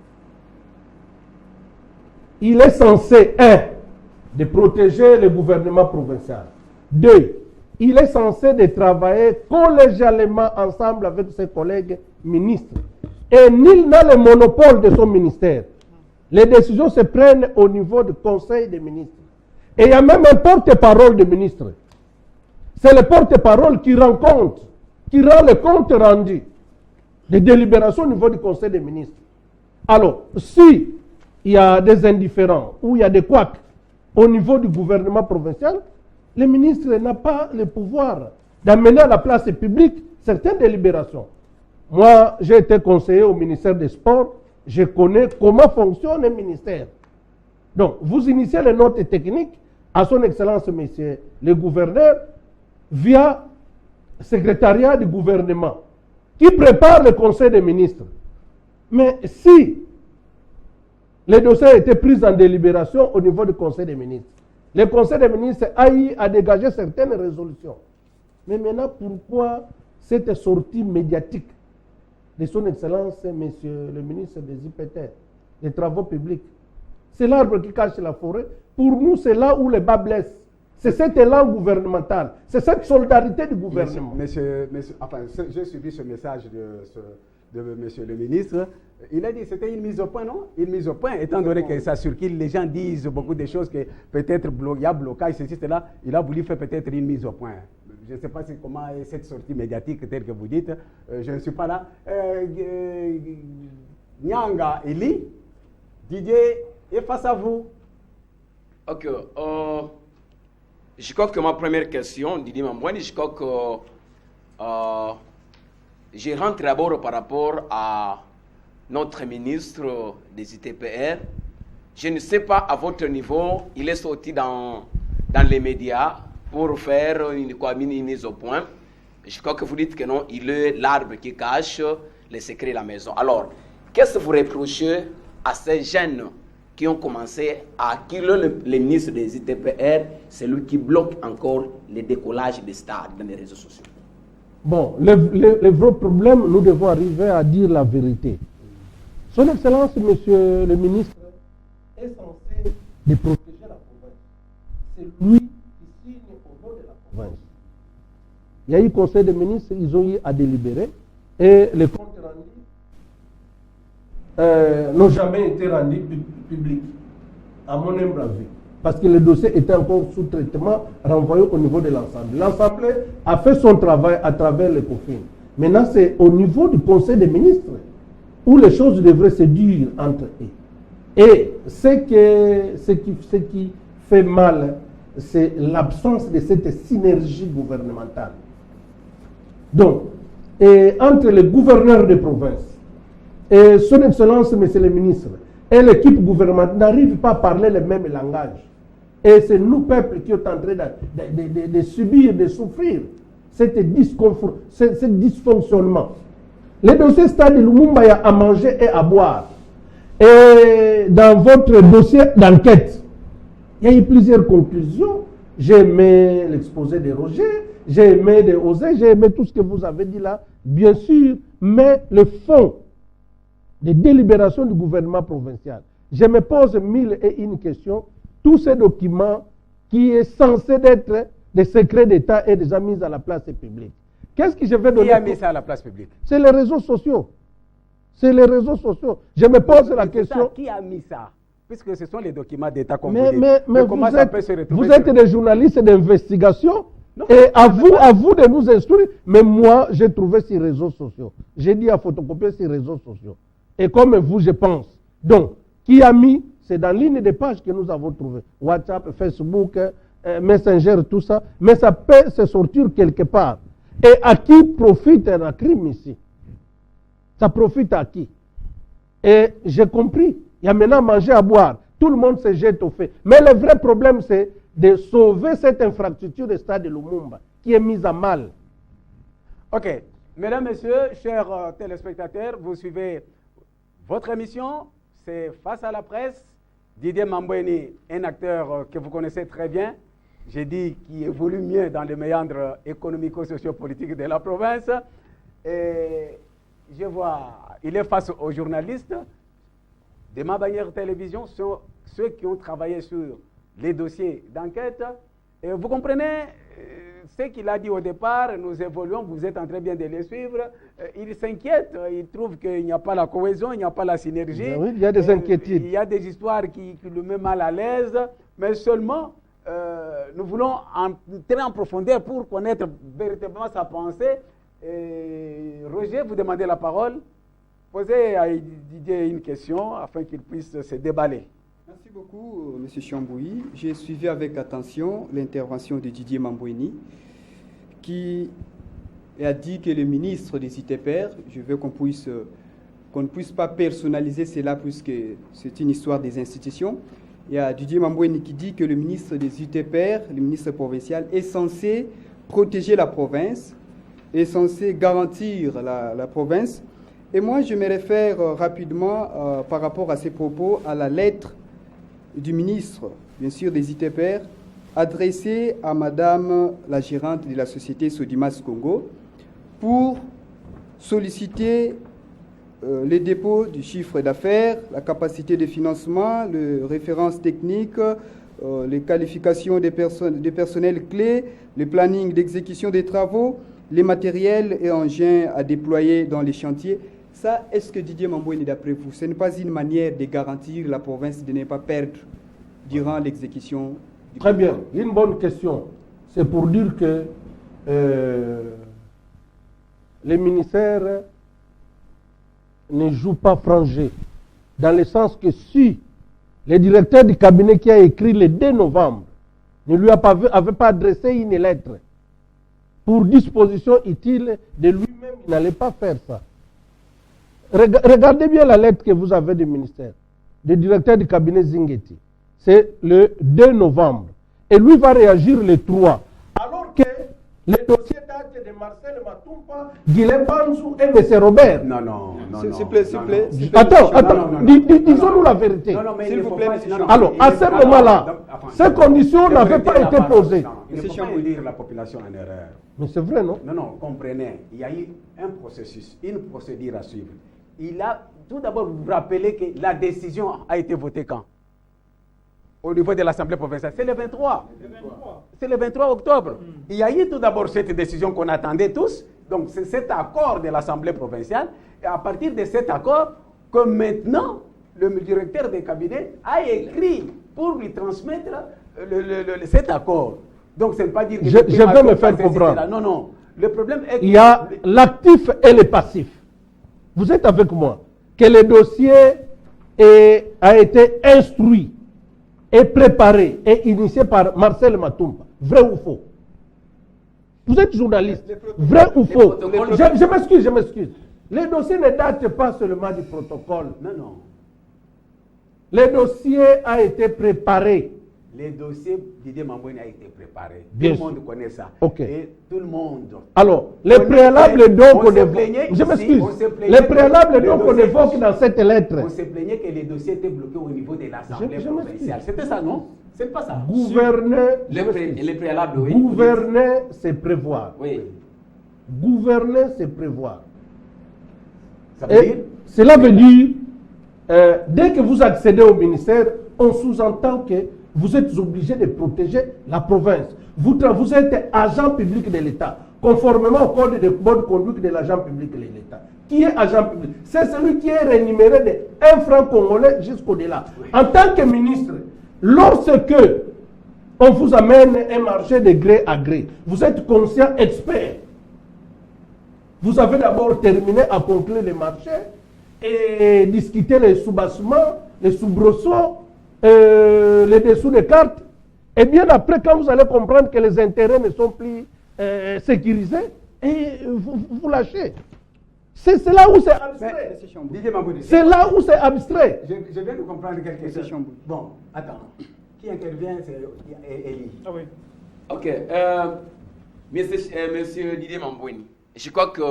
Il est censé, 1, de protéger le gouvernement provincial. 2, il est censé de travailler collégialement ensemble avec ses collègues ministres. Et nul n'a le monopole de son ministère. Les décisions se prennent au niveau du Conseil des ministres. Et il y a même un porte-parole du ministre. C'est le porte-parole qui rend compte, qui rend le compte rendu des délibérations au niveau du Conseil des ministres. Alors, si il y a des indifférents ou il y a des couacs au niveau du gouvernement provincial, le ministre n'a pas le pouvoir d'amener à la place publique certaines délibérations. Moi, j'ai été conseiller au ministère des Sports, je connais comment fonctionne un ministère. Donc, vous initiez les notes techniques à son Excellence, Monsieur le gouverneur, via le secrétariat du gouvernement, qui prépare le Conseil des ministres. Mais si les dossiers étaient pris en délibération au niveau du Conseil des ministres, le Conseil des ministres a dégagé certaines résolutions. Mais maintenant, pourquoi cette sortie médiatique de son Excellence, Monsieur le ministre des IPT, des Travaux publics? C'est l'arbre qui cache la forêt. Pour nous, c'est là où le bas blesse. C'est cet élan gouvernemental. C'est cette solidarité du gouvernement. J'ai suivi ce message de Monsieur le ministre. Il a dit que c'était une mise au point, non? Une mise au point, étant donné que ça circule, les gens disent beaucoup de choses, que peut-être il y a blocage, ceci, cela. Il a voulu faire peut-être une mise au point. Je ne sais pas comment est cette sortie médiatique telle que vous dites. Je ne suis pas là. Nyanga Eli, Didier est face à vous. Ok. Je crois que ma première question, Didier Mambouani, je crois que je rentre d'abord par rapport à notre ministre des ITPR. Je ne sais pas à votre niveau, il est sorti dans les médias pour faire une mise au point. Je crois que vous dites que non, il est l'arbre qui cache les secrets de la maison. Alors, qu'est-ce que vous reprochez à ces jeunes qui ont commencé à acquérir le ministre des ITPR, c'est lui qui bloque encore le décollage des stades dans les réseaux sociaux? Bon, le vrai problème, nous devons arriver à dire la vérité. Son Excellence, Monsieur le ministre, est censé de protéger la province. C'est lui qui signe au nom de la province. Il y a eu conseil des ministres, ils ont eu à délibérer et les comptes rendus n'ont jamais été rendus publics, à mon humble avis. Parce que le dossier était encore sous traitement, renvoyé au niveau de l'Assemblée. L'Assemblée a fait son travail à travers les COFIN. Maintenant, c'est au niveau du Conseil des ministres où les choses devraient se dire entre eux. Et ce qui fait mal, c'est l'absence de cette synergie gouvernementale. Donc, entre le gouverneur de province et son Excellence, Monsieur le ministre, et l'équipe gouvernementale n'arrivent pas à parler le même langage. Et c'est nous, peuple, qui sommes en train de subir, de souffrir ce dysfonctionnement. Le dossier Stade Lumumba, il y a à manger et à boire. Et dans votre dossier d'enquête, il y a eu plusieurs conclusions. J'ai aimé l'exposé de Roger, j'ai aimé de Osé, j'ai aimé tout ce que vous avez dit là, bien sûr, mais le fond des délibérations du gouvernement provincial. Je me pose 1001 questions. Tous ces documents qui est censé être des secrets d'État et déjà mis à la place publique. Qu'est-ce que je vais donner? Qui a mis ça à la place publique? C'est les réseaux sociaux. C'est les réseaux sociaux. Je me pose la question. Ça, qui a mis ça? Puisque ce sont les documents d'État qu'on mais comment ça peut se retrouver? Vous êtes des journalistes d'investigation. Et à vous de nous instruire. Mais moi, j'ai trouvé ces réseaux sociaux. J'ai dit à photocopier ces réseaux sociaux. et comme vous, je pense. Donc, qui a mis, c'est dans l'une des pages que nous avons trouvé. WhatsApp, Facebook, Messenger, tout ça. Mais ça peut se sortir quelque part. Et à qui profite un crime ici? Ça profite à qui? Et j'ai compris. Il y a maintenant manger à boire. Tout le monde se jette au fait. Mais le vrai problème, c'est de sauver cette infrastructure du stade de Lumumba qui est mise à mal. Ok. Mesdames, Messieurs, chers téléspectateurs, vous suivez votre émission. C'est Face à la presse. Didier Mambweni, un acteur que vous connaissez très bien. J'ai dit qu'il évolue mieux dans les méandres économico-sociopolitiques de la province. Et je vois, il est face aux journalistes de Ma Bannière Télévision, sont ceux qui ont travaillé sur les dossiers d'enquête. Et vous comprenez ce qu'il a dit au départ, nous évoluons, vous êtes en train bien de les suivre. Il s'inquiète, il trouve qu'il n'y a pas la cohésion, il n'y a pas la synergie. Oui, il y a des inquiétudes. Il y a des histoires qui le mettent mal à l'aise, mais seulement nous voulons entrer en profondeur pour connaître véritablement sa pensée. Et Roger, vous demandez la parole. Posez à Didier une question afin qu'il puisse se déballer. Merci beaucoup, M. Chambouyi. J'ai suivi avec attention l'intervention de Didier Mambweni, qui a dit que le ministre des ITPR, je veux qu'on ne puisse pas personnaliser cela puisque c'est une histoire des institutions. Il y a Didier Mambweni qui dit que le ministre des UTPR, le ministre provincial, est censé protéger la province, est censé garantir la province. Et moi, je me réfère rapidement par rapport à ces propos à la lettre du ministre, bien sûr, des ITPR, adressée à Madame la gérante de la société Sodimas Congo pour solliciter les dépôts du chiffre d'affaires, la capacité de financement, les références techniques, les qualifications des personnels clés, le planning d'exécution des travaux, les matériels et engins à déployer dans les chantiers. Ça, est-ce que Didier Mambweni, d'après vous, ce n'est pas une manière de garantir la province de ne pas perdre durant l'exécution du Très bien, une bonne question. C'est pour dire que les ministères ne jouent pas franc jeu, dans le sens que si le directeur du cabinet qui a écrit le 2 novembre ne lui avait pas adressé une lettre pour disposition utile de lui-même, il n'allait pas faire ça. Regardez bien la lettre que vous avez du ministère, du directeur du cabinet Zingeti. C'est le 2 novembre. Et lui va réagir le 3. Alors que les dossiers datent de Marcel Matumpa, Guilhem Banzou et M. Robert. Non. S'il vous plaît. Attends, disons-nous la vérité. S'il vous plaît, Alors, à ce moment-là, ces conditions n'avaient pas été posées. Il ne faut pas induire la population en erreur. Mais c'est vrai, non? Non, comprenez. Il y a eu un processus, une procédure à suivre. Il a tout d'abord vous rappelez que la décision a été votée quand? Au niveau de l'Assemblée provinciale. C'est le 23. C'est le 23 octobre. Il y a eu tout d'abord cette décision qu'on attendait tous. Donc c'est cet accord de l'Assemblée provinciale. Et à partir de cet accord, que maintenant, le directeur des cabinets a écrit pour lui transmettre cet accord. Donc ce n'est pas dire que... Je vais me faire comprendre. Non. Le problème est qu'il y a l'actif et le passif. Vous êtes avec moi. Que le dossier a été instruit et préparé et initié par Marcel Matumpa. Vrai ou faux? Vous êtes journaliste. Vrai ou faux? Je m'excuse. Le dossier ne date pas seulement du protocole. Non. Le dossier a été préparé. Le dossier Didier Mambweni a été préparé. Bien tout le monde connaît ça. Okay. Et tout le monde. Alors, les préalables donc on évoque. Je m'excuse. Les préalables donc on évoque dans cette lettre. On s'est plaigné que les dossiers étaient bloqués au niveau de l'Assemblée provinciale. C'était ça, non? C'est pas ça. Les préalables, oui. Gouverner, c'est prévoir. Oui. Gouverner, c'est prévoir. Ça veut dire? Cela veut dire, dès que vous accédez au ministère, on sous-entend que vous êtes obligé de protéger la province. Vous êtes agent public de l'État, conformément au code de bonne conduite de l'agent public de l'État. Qui est agent public? C'est celui qui est rémunéré de 1 franc congolais jusqu'au-delà. Oui. En tant que ministre, lorsque on vous amène un marché de gré à gré, vous êtes conscient, expert. Vous avez d'abord terminé à conclure le marché et discuter les sous-bassements, les soubresauts, les dessous des cartes. Et bien après, quand vous allez comprendre que les intérêts ne sont plus sécurisés, et vous lâchez. C'est là où c'est abstrait. C'est là où c'est abstrait. Je viens de comprendre quelque chose. Bon, attends. Qui intervient, c'est Elie. Ah oui. Ok. Monsieur Didier Mambouini, je crois que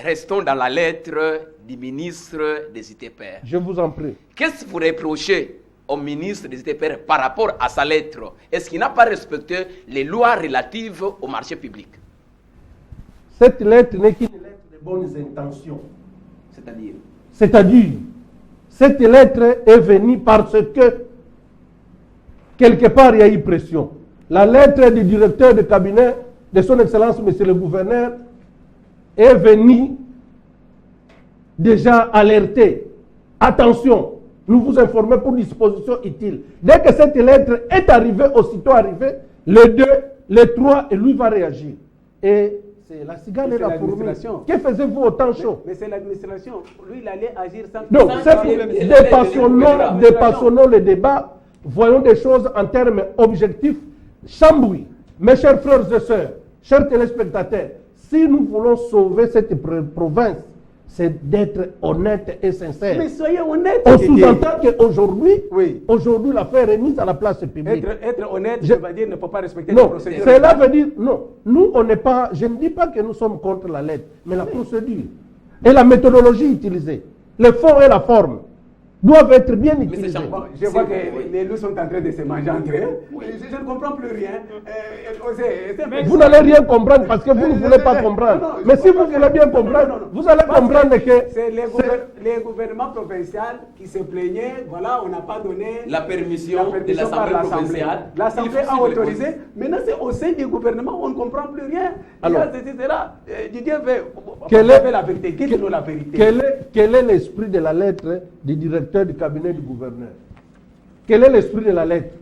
restons dans la lettre du ministre des ITPR. Je vous en prie. Qu'est-ce que vous reprochez au ministre des ITPR par rapport à sa lettre? Est-ce qu'il n'a pas respecté les lois relatives au marché public? Cette lettre n'est qu'une lettre de bonnes intentions. C'est-à-dire, cette lettre est venue parce que quelque part il y a eu pression. La lettre du directeur de cabinet de son Excellence, Monsieur le Gouverneur, est venue déjà alerter. Attention, nous vous informons pour disposition utile. Dès que cette lettre est arrivée, aussitôt arrivée, le 2, le 3, et lui va réagir. Et c'est la cigale et la fourmi. Que faisiez-vous au temps chaud? Mais c'est l'administration. Lui, il allait agir sans... Donc, dépassonnons le débat. Voyons des choses en termes objectifs. Chambouis, mes chers frères et sœurs, chers téléspectateurs, si nous voulons sauver cette province, c'est d'être honnête et sincère. Mais soyez honnête. On sous-entend qu'aujourd'hui, aujourd'hui, l'affaire est mise à la place publique. Être honnête, je veux dire, ne peut pas respecter la procédure. Cela veut dire, non, nous, on n'est pas, je ne dis pas que nous sommes contre la lettre, mais la procédure et la méthodologie utilisée, le fond et la forme doivent être bien utilisés. Je vois que les loups sont en train de se manger entre eux. Je ne comprends plus rien. Vous n'allez rien comprendre parce que vous ne voulez pas comprendre. Mais si vous voulez bien comprendre, vous allez comprendre que... C'est les gouvernements provinciaux qui se plaignaient, voilà, on n'a pas donné la permission de l'Assemblée provinciale. L'Assemblée a autorisé. Maintenant, c'est au sein du gouvernement où on ne comprend plus rien. Alors, Didier veut la vérité. Dites-nous la vérité. Quel est l'esprit de la lettre du directeur du cabinet du gouverneur? Quel est l'esprit de la lettre?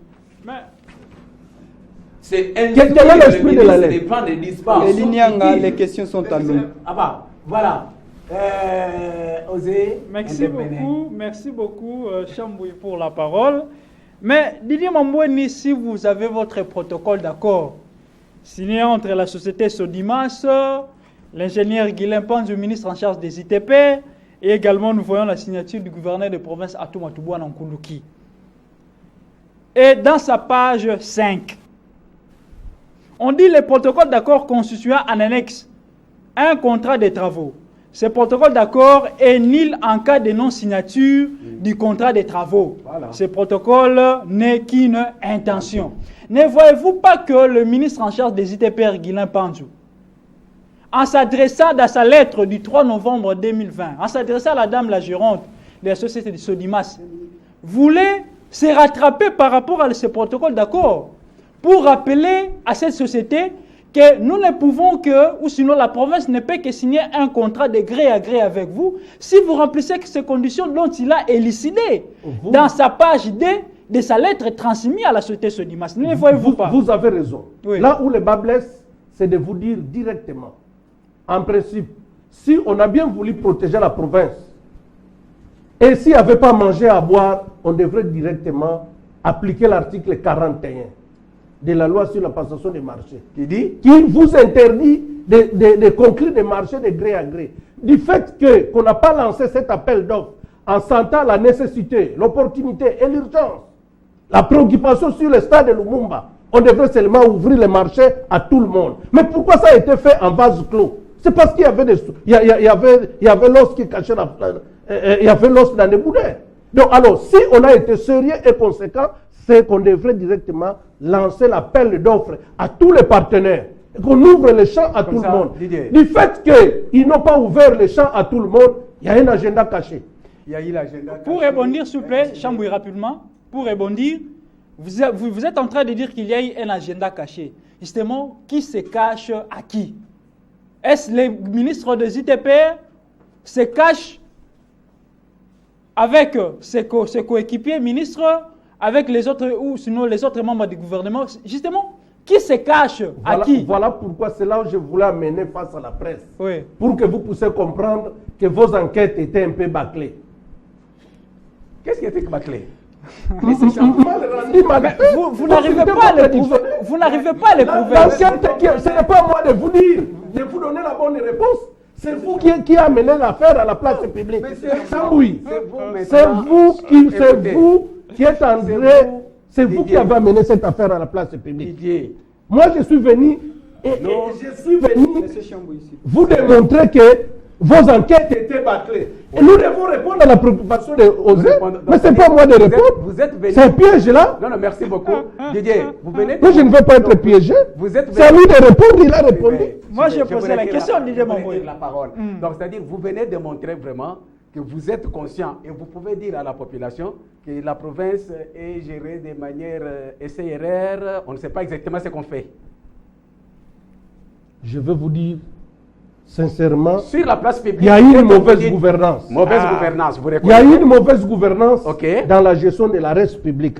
C'est quel est l'esprit de la lettre? Les questions sont à nous. Ah bah, voilà. Osez. Merci beaucoup, Chambouy, pour la parole. Mais Didier Mambouini, si vous avez votre protocole d'accord signé entre la société Sodimas, l'ingénieur Guilain Panzu, ministre en charge des ITP, et également nous voyons la signature du gouverneur de province Atou Matouboua Nkuluki. Et dans sa page 5, on dit le protocole d'accord constituant en annexe un contrat de travaux. Ce protocole d'accord est nul en cas de non-signature du contrat de travaux. Voilà. Ce protocole n'est qu'une intention. Ne voyez-vous pas que le ministre en charge des ITPR, Guilain Panzu, en s'adressant dans sa lettre du 3 novembre 2020, en s'adressant à la dame la gérante de la société de Sodimas, voulait se rattraper par rapport à ce protocole d'accord pour rappeler à cette société que nous ne pouvons que, ou sinon la province ne peut que signer un contrat de gré à gré avec vous si vous remplissez ces conditions dont il a élucidé dans sa page D de sa lettre transmise à la société Sodimas. Ne voyez-vous pas? Vous avez raison. Oui. Là où le bas blesse, c'est de vous dire directement. En principe, si on a bien voulu protéger la province, et s'il n'y avait pas manger à boire, on devrait directement appliquer l'article 41 de la loi sur la passation des marchés, qui vous interdit de conclure des marchés de gré à gré. Du fait qu'on n'a pas lancé cet appel d'offres en sentant la nécessité, l'opportunité et l'urgence, la préoccupation sur le stade de Lumumba, on devrait seulement ouvrir les marchés à tout le monde. Mais pourquoi ça a été fait en vase clos? C'est parce qu'il y avait il y avait l'os qui cachait il y avait l'os dans les boudins. Donc alors, si on a été sérieux et conséquent, c'est qu'on devrait directement lancer l'appel d'offres à tous les partenaires, qu'on ouvre les champs à tout le monde. Didier. Du fait qu'ils n'ont pas ouvert les champs à tout le monde, il y a un agenda caché. Il y a eu l'agenda caché. Pour rebondir, s'il vous plaît, Chambouy, rapidement, pour rebondir, vous êtes en train de dire qu'il y a eu un agenda caché. Justement, qui se cache à qui? Est-ce les ministres des ITPR se cachent avec ses coéquipiers ministres, avec les autres, ou sinon les autres membres du gouvernement? Justement, Qui se cache? À qui? Voilà pourquoi c'est là où je voulais amener face à la presse. Oui. Pour que vous puissiez comprendre que vos enquêtes étaient un peu bâclées. Qu'est-ce qui était bâclé? Mal rendu, mal fait. Vous n'arrivez pas à les prouver. Vous n'arrivez pas à les prouver. L'enquête, ce n'est pas moi de vous dire, de vous donner la bonne réponse. C'est vous qui amenez l'affaire à la place publique. Oui. C'est vous qui êtes en train. C'est vous qui avez amené cette affaire à la place publique. Moi, je suis venu et je suis venu vous démontrer que vos enquêtes étaient bâclées. Et nous devons répondre à la préoccupation de Osé. Mais ce n'est pas moi de répondre. C'est un piège là. Non, merci beaucoup. Didier, vous venez. Moi, je ne veux pas être piégé. C'est à lui de répondre, il a répondu. Moi, j'ai posé la question, Didier Mamboy. La parole. Donc, c'est-à-dire, vous venez de montrer vraiment que vous êtes conscient et vous pouvez dire à la population que la province est gérée de manière essai-erreur. On ne sait pas exactement ce qu'on fait. Je veux vous dire, sincèrement, sur la place publique, il y a eu une mauvaise gouvernance. Mauvaise gouvernance, vous il y a eu une mauvaise gouvernance Okay. dans la gestion de la res publique.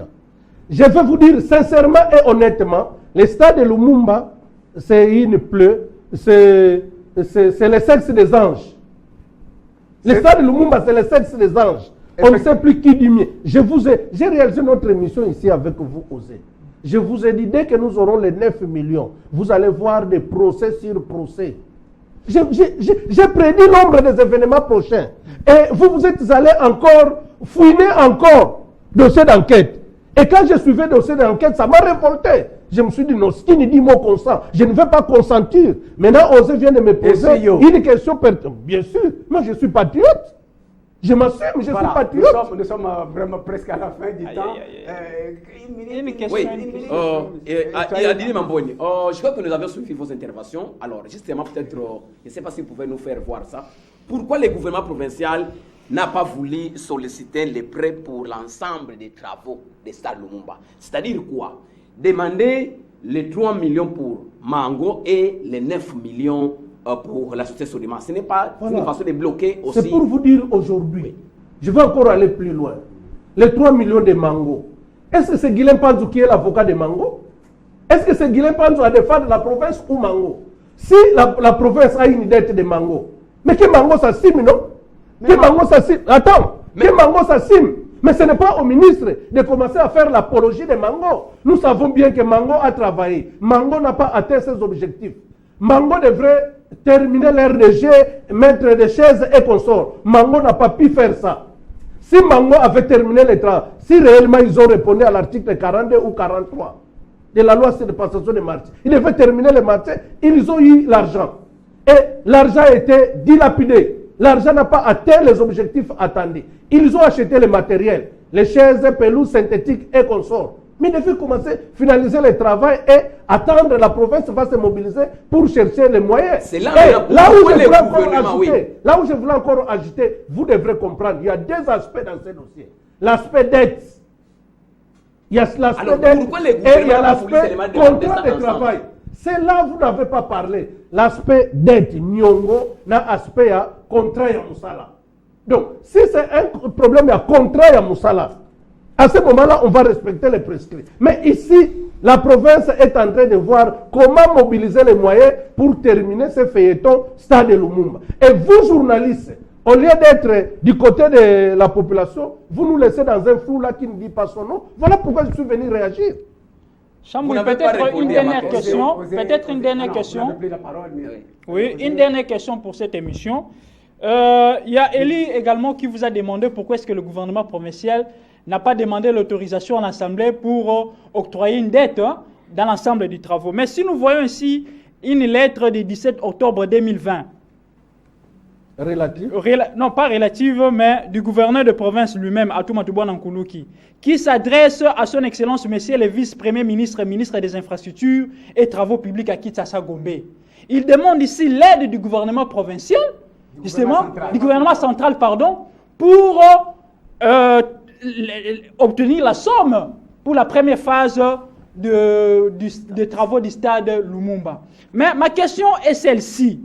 Je vais vous dire sincèrement et honnêtement, le stade de Lumumba, c'est une pleure, c'est le sexe des anges. Le stade de Lumumba, c'est le sexe des anges. On ne sait plus qui dit mieux. J'ai réalisé notre émission ici avec vous, Osé. Je vous ai dit, dès que nous aurons les 9 millions, vous allez voir des procès sur procès. J'ai prédit nombre des événements prochains. Et vous êtes allés encore, fouiner encore dossier d'enquête. Et quand je suivais dossier d'enquête, ça m'a révolté. Je me suis dit, non, ce qui nous dit mot consent, je ne vais pas consentir. Maintenant, Osé vient de me poser une question pertinente. Bien sûr, moi je suis patriote. Je m'assume, je suis patriote. Nous sommes vraiment presque à la fin du temps. Une question. Oui, Didier Mamboni, je crois que nous avons suivi vos interventions. Alors, justement, peut-être, je ne sais pas si vous pouvez nous faire voir ça. Pourquoi le gouvernement provincial n'a pas voulu solliciter les prêts pour l'ensemble des travaux de Stade Lumumba? C'est-à-dire quoi? Demander les 3 millions pour Mango et les 9 millions pour la société Sodima. Ce n'est pas une façon de bloquer aussi. C'est pour vous dire aujourd'hui, je vais encore aller plus loin. Les 3 millions de Mango, est-ce que c'est Guilain Panzou qui est l'avocat de Mango? Est-ce que c'est Guilain Panzou à défendre la province ou Mango? Si la province a une dette de Mango, mais que Mango s'assume, non? Que Mango s'assume. Attends, que Mango s'assume. Mais ce n'est pas au ministre de commencer à faire l'apologie de Mango. Nous savons bien que Mango a travaillé. Mango n'a pas atteint ses objectifs. Mango devrait terminer l'RDG, mettre des chaises et consorts. Mango n'a pas pu faire ça. Si Mango avait terminé les travaux, si réellement ils ont répondu à l'article 42 ou 43 de la loi sur la passation des marchés, ils devaient terminer les marchés, ils ont eu l'argent. Et l'argent a été dilapidé. L'argent n'a pas atteint les objectifs attendus. Ils ont acheté le matériel, les chaises, pelouses synthétiques et consorts. Mais il devait commencer, finaliser le travail et attendre la province va se mobiliser pour chercher les moyens. C'est là, où je voulais encore ajouter, vous devrez comprendre, il y a deux aspects dans ce dossier. L'aspect dette. Il y a l'aspect dette et il y a l'aspect contrat de travail. C'est là où vous n'avez pas parlé. L'aspect dette, Nyongo, n'a aspect à contrat à Moussala. Donc, si c'est un problème à contrat à Moussala, à ce moment-là, on va respecter les prescrits. Mais ici, la province est en train de voir comment mobiliser les moyens pour terminer ce feuilleton Stade de Lumumba. Et vous, journalistes, au lieu d'être du côté de la population, vous nous laissez dans un flou là qui ne dit pas son nom. Voilà pourquoi je suis venu réagir. Chamboui, peut-être une dernière question. Peut-être une dernière question. Oui, une dernière question pour cette émission. Il y a Eli également qui vous a demandé pourquoi est-ce que le gouvernement provincial n'a pas demandé l'autorisation à l'Assemblée pour octroyer une dette dans l'ensemble des travaux. Mais si nous voyons ici une lettre du 17 octobre 2020, relative? Non, pas relative, mais du gouverneur de province lui-même, Atou Matouboua Nkoulouki, qui s'adresse à son Excellence, Monsieur le vice-premier ministre, ministre des Infrastructures et Travaux publics à Kinshasa Gombe. Il demande ici l'aide du gouvernement provincial, justement, du gouvernement central, pardon, pour obtenir la somme pour la première phase des travaux du stade Lumumba. Mais ma question est celle-ci,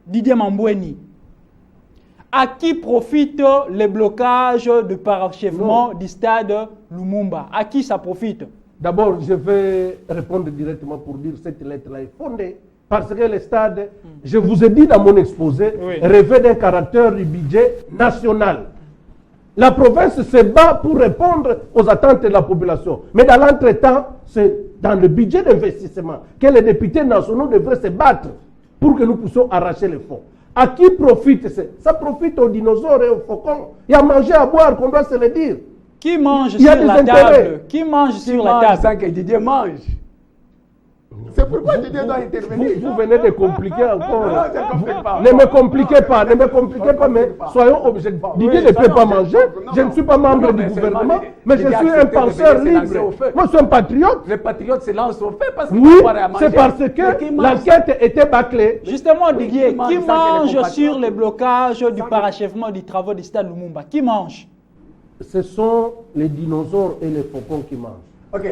Didier Mamboni. À qui profite le blocage de parachèvement du stade Lumumba? À qui ça profite? D'abord, je vais répondre directement pour dire que cette lettre-là est fondée parce que le stade, je vous ai dit dans mon exposé, revêt d'un caractère du budget national. La province se bat pour répondre aux attentes de la population. Mais dans l'entretemps, c'est dans le budget d'investissement que les députés nationaux devraient se battre pour que nous puissions arracher les fonds. À qui profite ça? Profite aux dinosaures et aux faucons. Il y a à manger, à boire, qu'on doit se le dire. Qui mange sur la table? Qui mange sur la table? Sans que Didier mange. C'est pourquoi Didier doit intervenir. Vous venez de compliquer encore. Non, ne me compliquez pas, ne me compliquez pas, mais soyons objectifs. Didier ne peut pas manger. Je ne suis pas membre du gouvernement, mais je suis un penseur libre. Moi, je suis un patriote. Les patriotes se lancent au fait parce Oui, que c'est parce que l'enquête était bâclée. Justement, Didier, qui mange sur le blocage du parachèvement des travaux du stade Lumumba? Qui mange? Ce sont les dinosaures et les faucons qui mangent. Ok,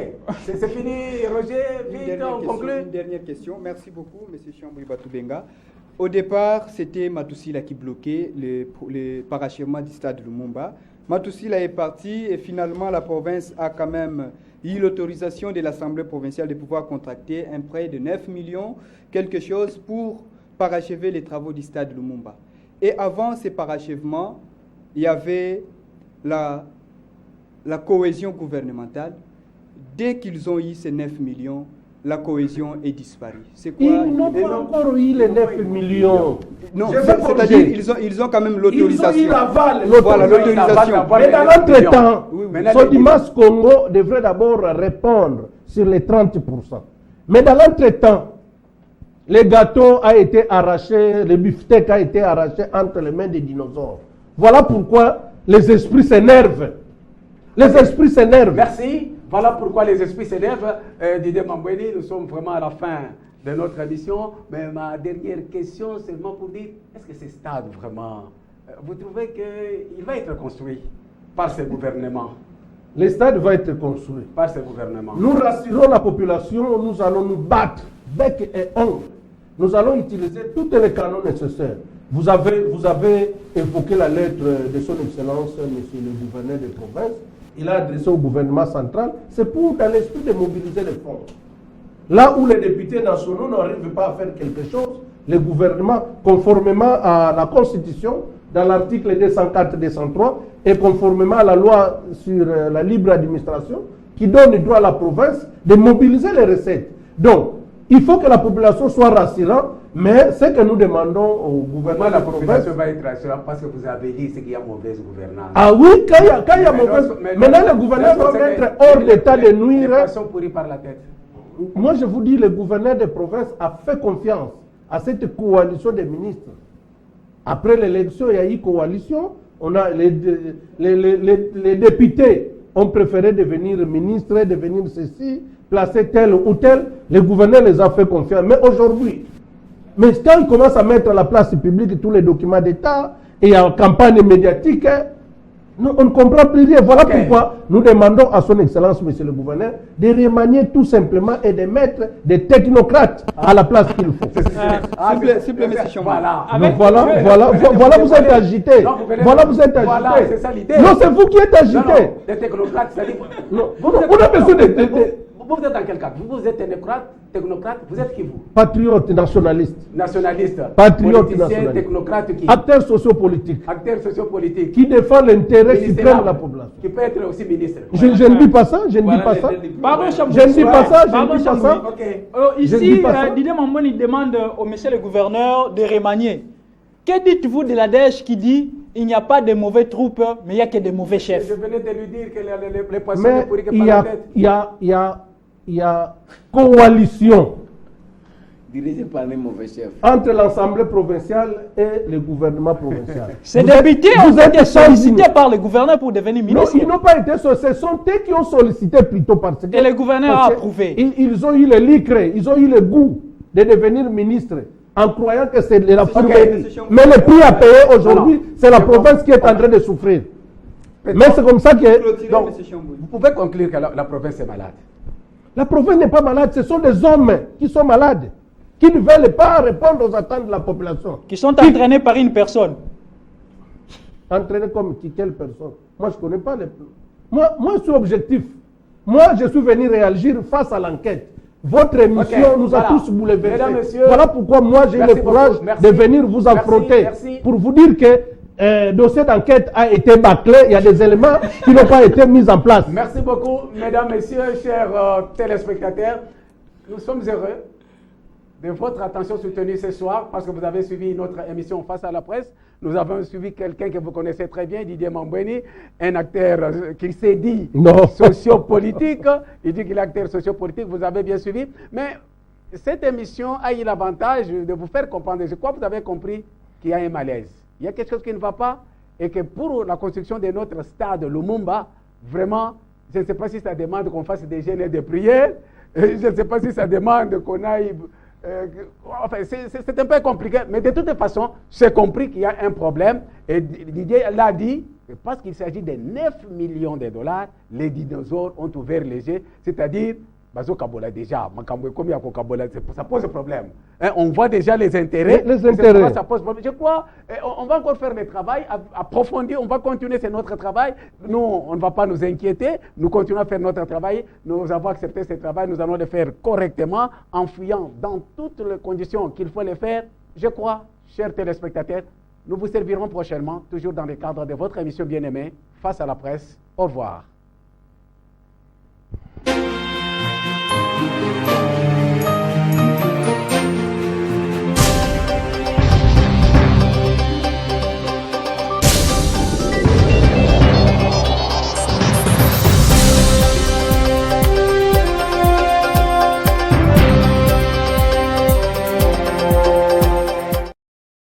c'est fini, Roger. Vite, on conclut. Une dernière question. Merci beaucoup, M. Chambouy Batoubenga. Au départ, c'était Matousila qui bloquait le parachèvement du stade Lumumba. Matousila est parti et finalement, la province a quand même eu l'autorisation de l'Assemblée provinciale de pouvoir contracter un prêt de 9 millions, quelque chose, pour parachever les travaux du stade Lumumba. Et avant ces parachèvements, il y avait la cohésion gouvernementale. Dès qu'ils ont eu ces 9 millions, la cohésion est disparue. C'est quoi? Ils n'ont pas encore eu les 9 millions. Non, c'est-à-dire ils ont quand même l'autorisation. Ils ont eu l'aval. Voilà, l'autorisation. Mais dans l'entretemps, Oui. Sodimas Congo devrait d'abord répondre sur les 30%. Mais dans l'entretemps, le gâteau a été arraché, le beefsteak a été arraché entre les mains des dinosaures. Voilà pourquoi les esprits s'énervent. Les esprits s'énervent. Merci. Voilà pourquoi les esprits s'énervent. Didier Mambweni, nous sommes vraiment à la fin de notre émission. Mais ma dernière question, c'est seulement pour dire, est-ce que ce stade vraiment, vous trouvez qu'il va être construit par ce gouvernement? Le stade va être construit. Par ce gouvernement. Nous rassurons la population, nous allons nous battre, bec et ongle. Nous allons utiliser tous les canaux nécessaires. Vous avez évoqué la lettre de son Excellence, Monsieur le gouverneur de province. Il a adressé au gouvernement central. C'est pour, dans l'esprit, de mobiliser les fonds. Là où les députés nationaux n'arrivent pas à faire quelque chose, le gouvernement, conformément à la Constitution, dans l'article 204-203, et conformément à la loi sur la libre administration, qui donne le droit à la province de mobiliser les recettes. Donc, il faut que la population soit rassurante, mais ce que nous demandons au gouvernement de la population va être rassurante parce que vous avez dit qu'il y a mauvaise gouvernance. Ah oui, quand il y a mauvaise... Maintenant, le gouvernement doit mettre hors d'état de nuire... Par la tête. Moi, je vous dis, le gouverneur de province a fait confiance à cette coalition des ministres. Après l'élection, il y a eu coalition. On a les députés ont préféré devenir ministres, devenir ceci, placer tel ou tel. Le gouverneur les a fait confiance. Mais aujourd'hui, quand il commence à mettre à la place publique tous les documents d'État et en campagne médiatique, on ne comprend plus rien. Voilà pourquoi nous demandons à son Excellence, Monsieur le gouverneur, de remanier tout simplement et de mettre des technocrates à la place qu'il faut. S'il vous plaît, M. Chambouy. Voilà, vous êtes agité. Voilà, vous êtes agité. Voilà, c'est ça l'idée. Non, c'est vous qui êtes agité. Non, des technocrates, c'est-à-dire... Vous avez besoin de... Vous êtes dans quel cadre? Vous êtes technocrate, vous êtes qui vous? Patriote, nationaliste. Nationaliste. Patriote, nationaliste. Technocrate qui? Acteur sociopolitique. Acteur sociopolitique. Qui défend l'intérêt suprême de la population. Qui peut être aussi ministre. Je ne dis pas ça, je ne dis pas ça. Pardon, je ne dis pas ça, je ne dis pas ça. Ici, Didier Mambweni demande au monsieur le gouverneur de remanier. Que dites-vous de la DEJ qui dit il n'y a pas de mauvais troupes, mais il n'y a que de mauvais chefs? Je venais de lui dire que les poissons ne pourraient que par la tête. Il y a coalition dirigé par les mauvais chefs entre l'Assemblée provinciale et le gouvernement provincial. Ces députés ont été sollicités par le gouverneur pour devenir ministre. Non, ils n'ont pas été sollicités. Ce sont eux qui ont sollicité plutôt parce que... Et le gouverneur a approuvé. Ils ont eu le licre, ils ont eu le goût de devenir ministre en croyant que c'est de la fourberie. Mais le prix à payer aujourd'hui, c'est la province qui est en train de souffrir. Mais c'est comme ça que... Donc, vous pouvez conclure que la province est malade. La province n'est pas malade, ce sont des hommes qui sont malades, qui ne veulent pas répondre aux attentes de la population. Qui sont entraînés par une personne. Entraînés comme qui? Quelle personne? Moi, je ne connais pas les... Moi, je suis objectif. Moi, je suis venu réagir face à l'enquête. Votre émission nous a tous bouleversés. Mesdames, messieurs, voilà pourquoi moi j'ai eu le courage de venir vous affronter pour vous dire que le dossier d'enquête a été bâclé. Il y a des éléments qui n'ont pas été mis en place. Merci beaucoup, mesdames, messieurs, chers téléspectateurs. Nous sommes heureux de votre attention soutenue ce soir parce que vous avez suivi notre émission Face à la presse. Nous avons suivi quelqu'un que vous connaissez très bien, Didier Mambweni, un acteur qui s'est dit sociopolitique. Il dit qu'il est acteur sociopolitique, vous avez bien suivi. Mais cette émission a eu l'avantage de vous faire comprendre. Je crois que vous avez compris qu'il y a un malaise. Il y a quelque chose qui ne va pas et que pour la construction de notre stade Lumumba, vraiment, je ne sais pas si ça demande qu'on fasse des jeûnes et des prières. Je ne sais pas si ça demande qu'on aille... enfin, c'est un peu compliqué, mais de toute façon, c'est compris qu'il y a un problème. Et Didier l'a dit, parce qu'il s'agit de 9 millions de dollars, les dinosaures ont ouvert les yeux, c'est-à-dire, Bazo Kabola déjà, ça pose problème. Hein, on voit déjà les intérêts. Les intérêts. Ça pose problème. Je crois, on va encore faire le travail, approfondir, on va continuer, c'est notre travail. Nous, on ne va pas nous inquiéter, nous continuons à faire notre travail. Nous avons accepté ce travail, nous allons le faire correctement, en fuyant dans toutes les conditions qu'il faut le faire. Je crois, chers téléspectateurs, nous vous servirons prochainement, toujours dans le cadre de votre émission bien-aimée, Face à la presse. Au revoir.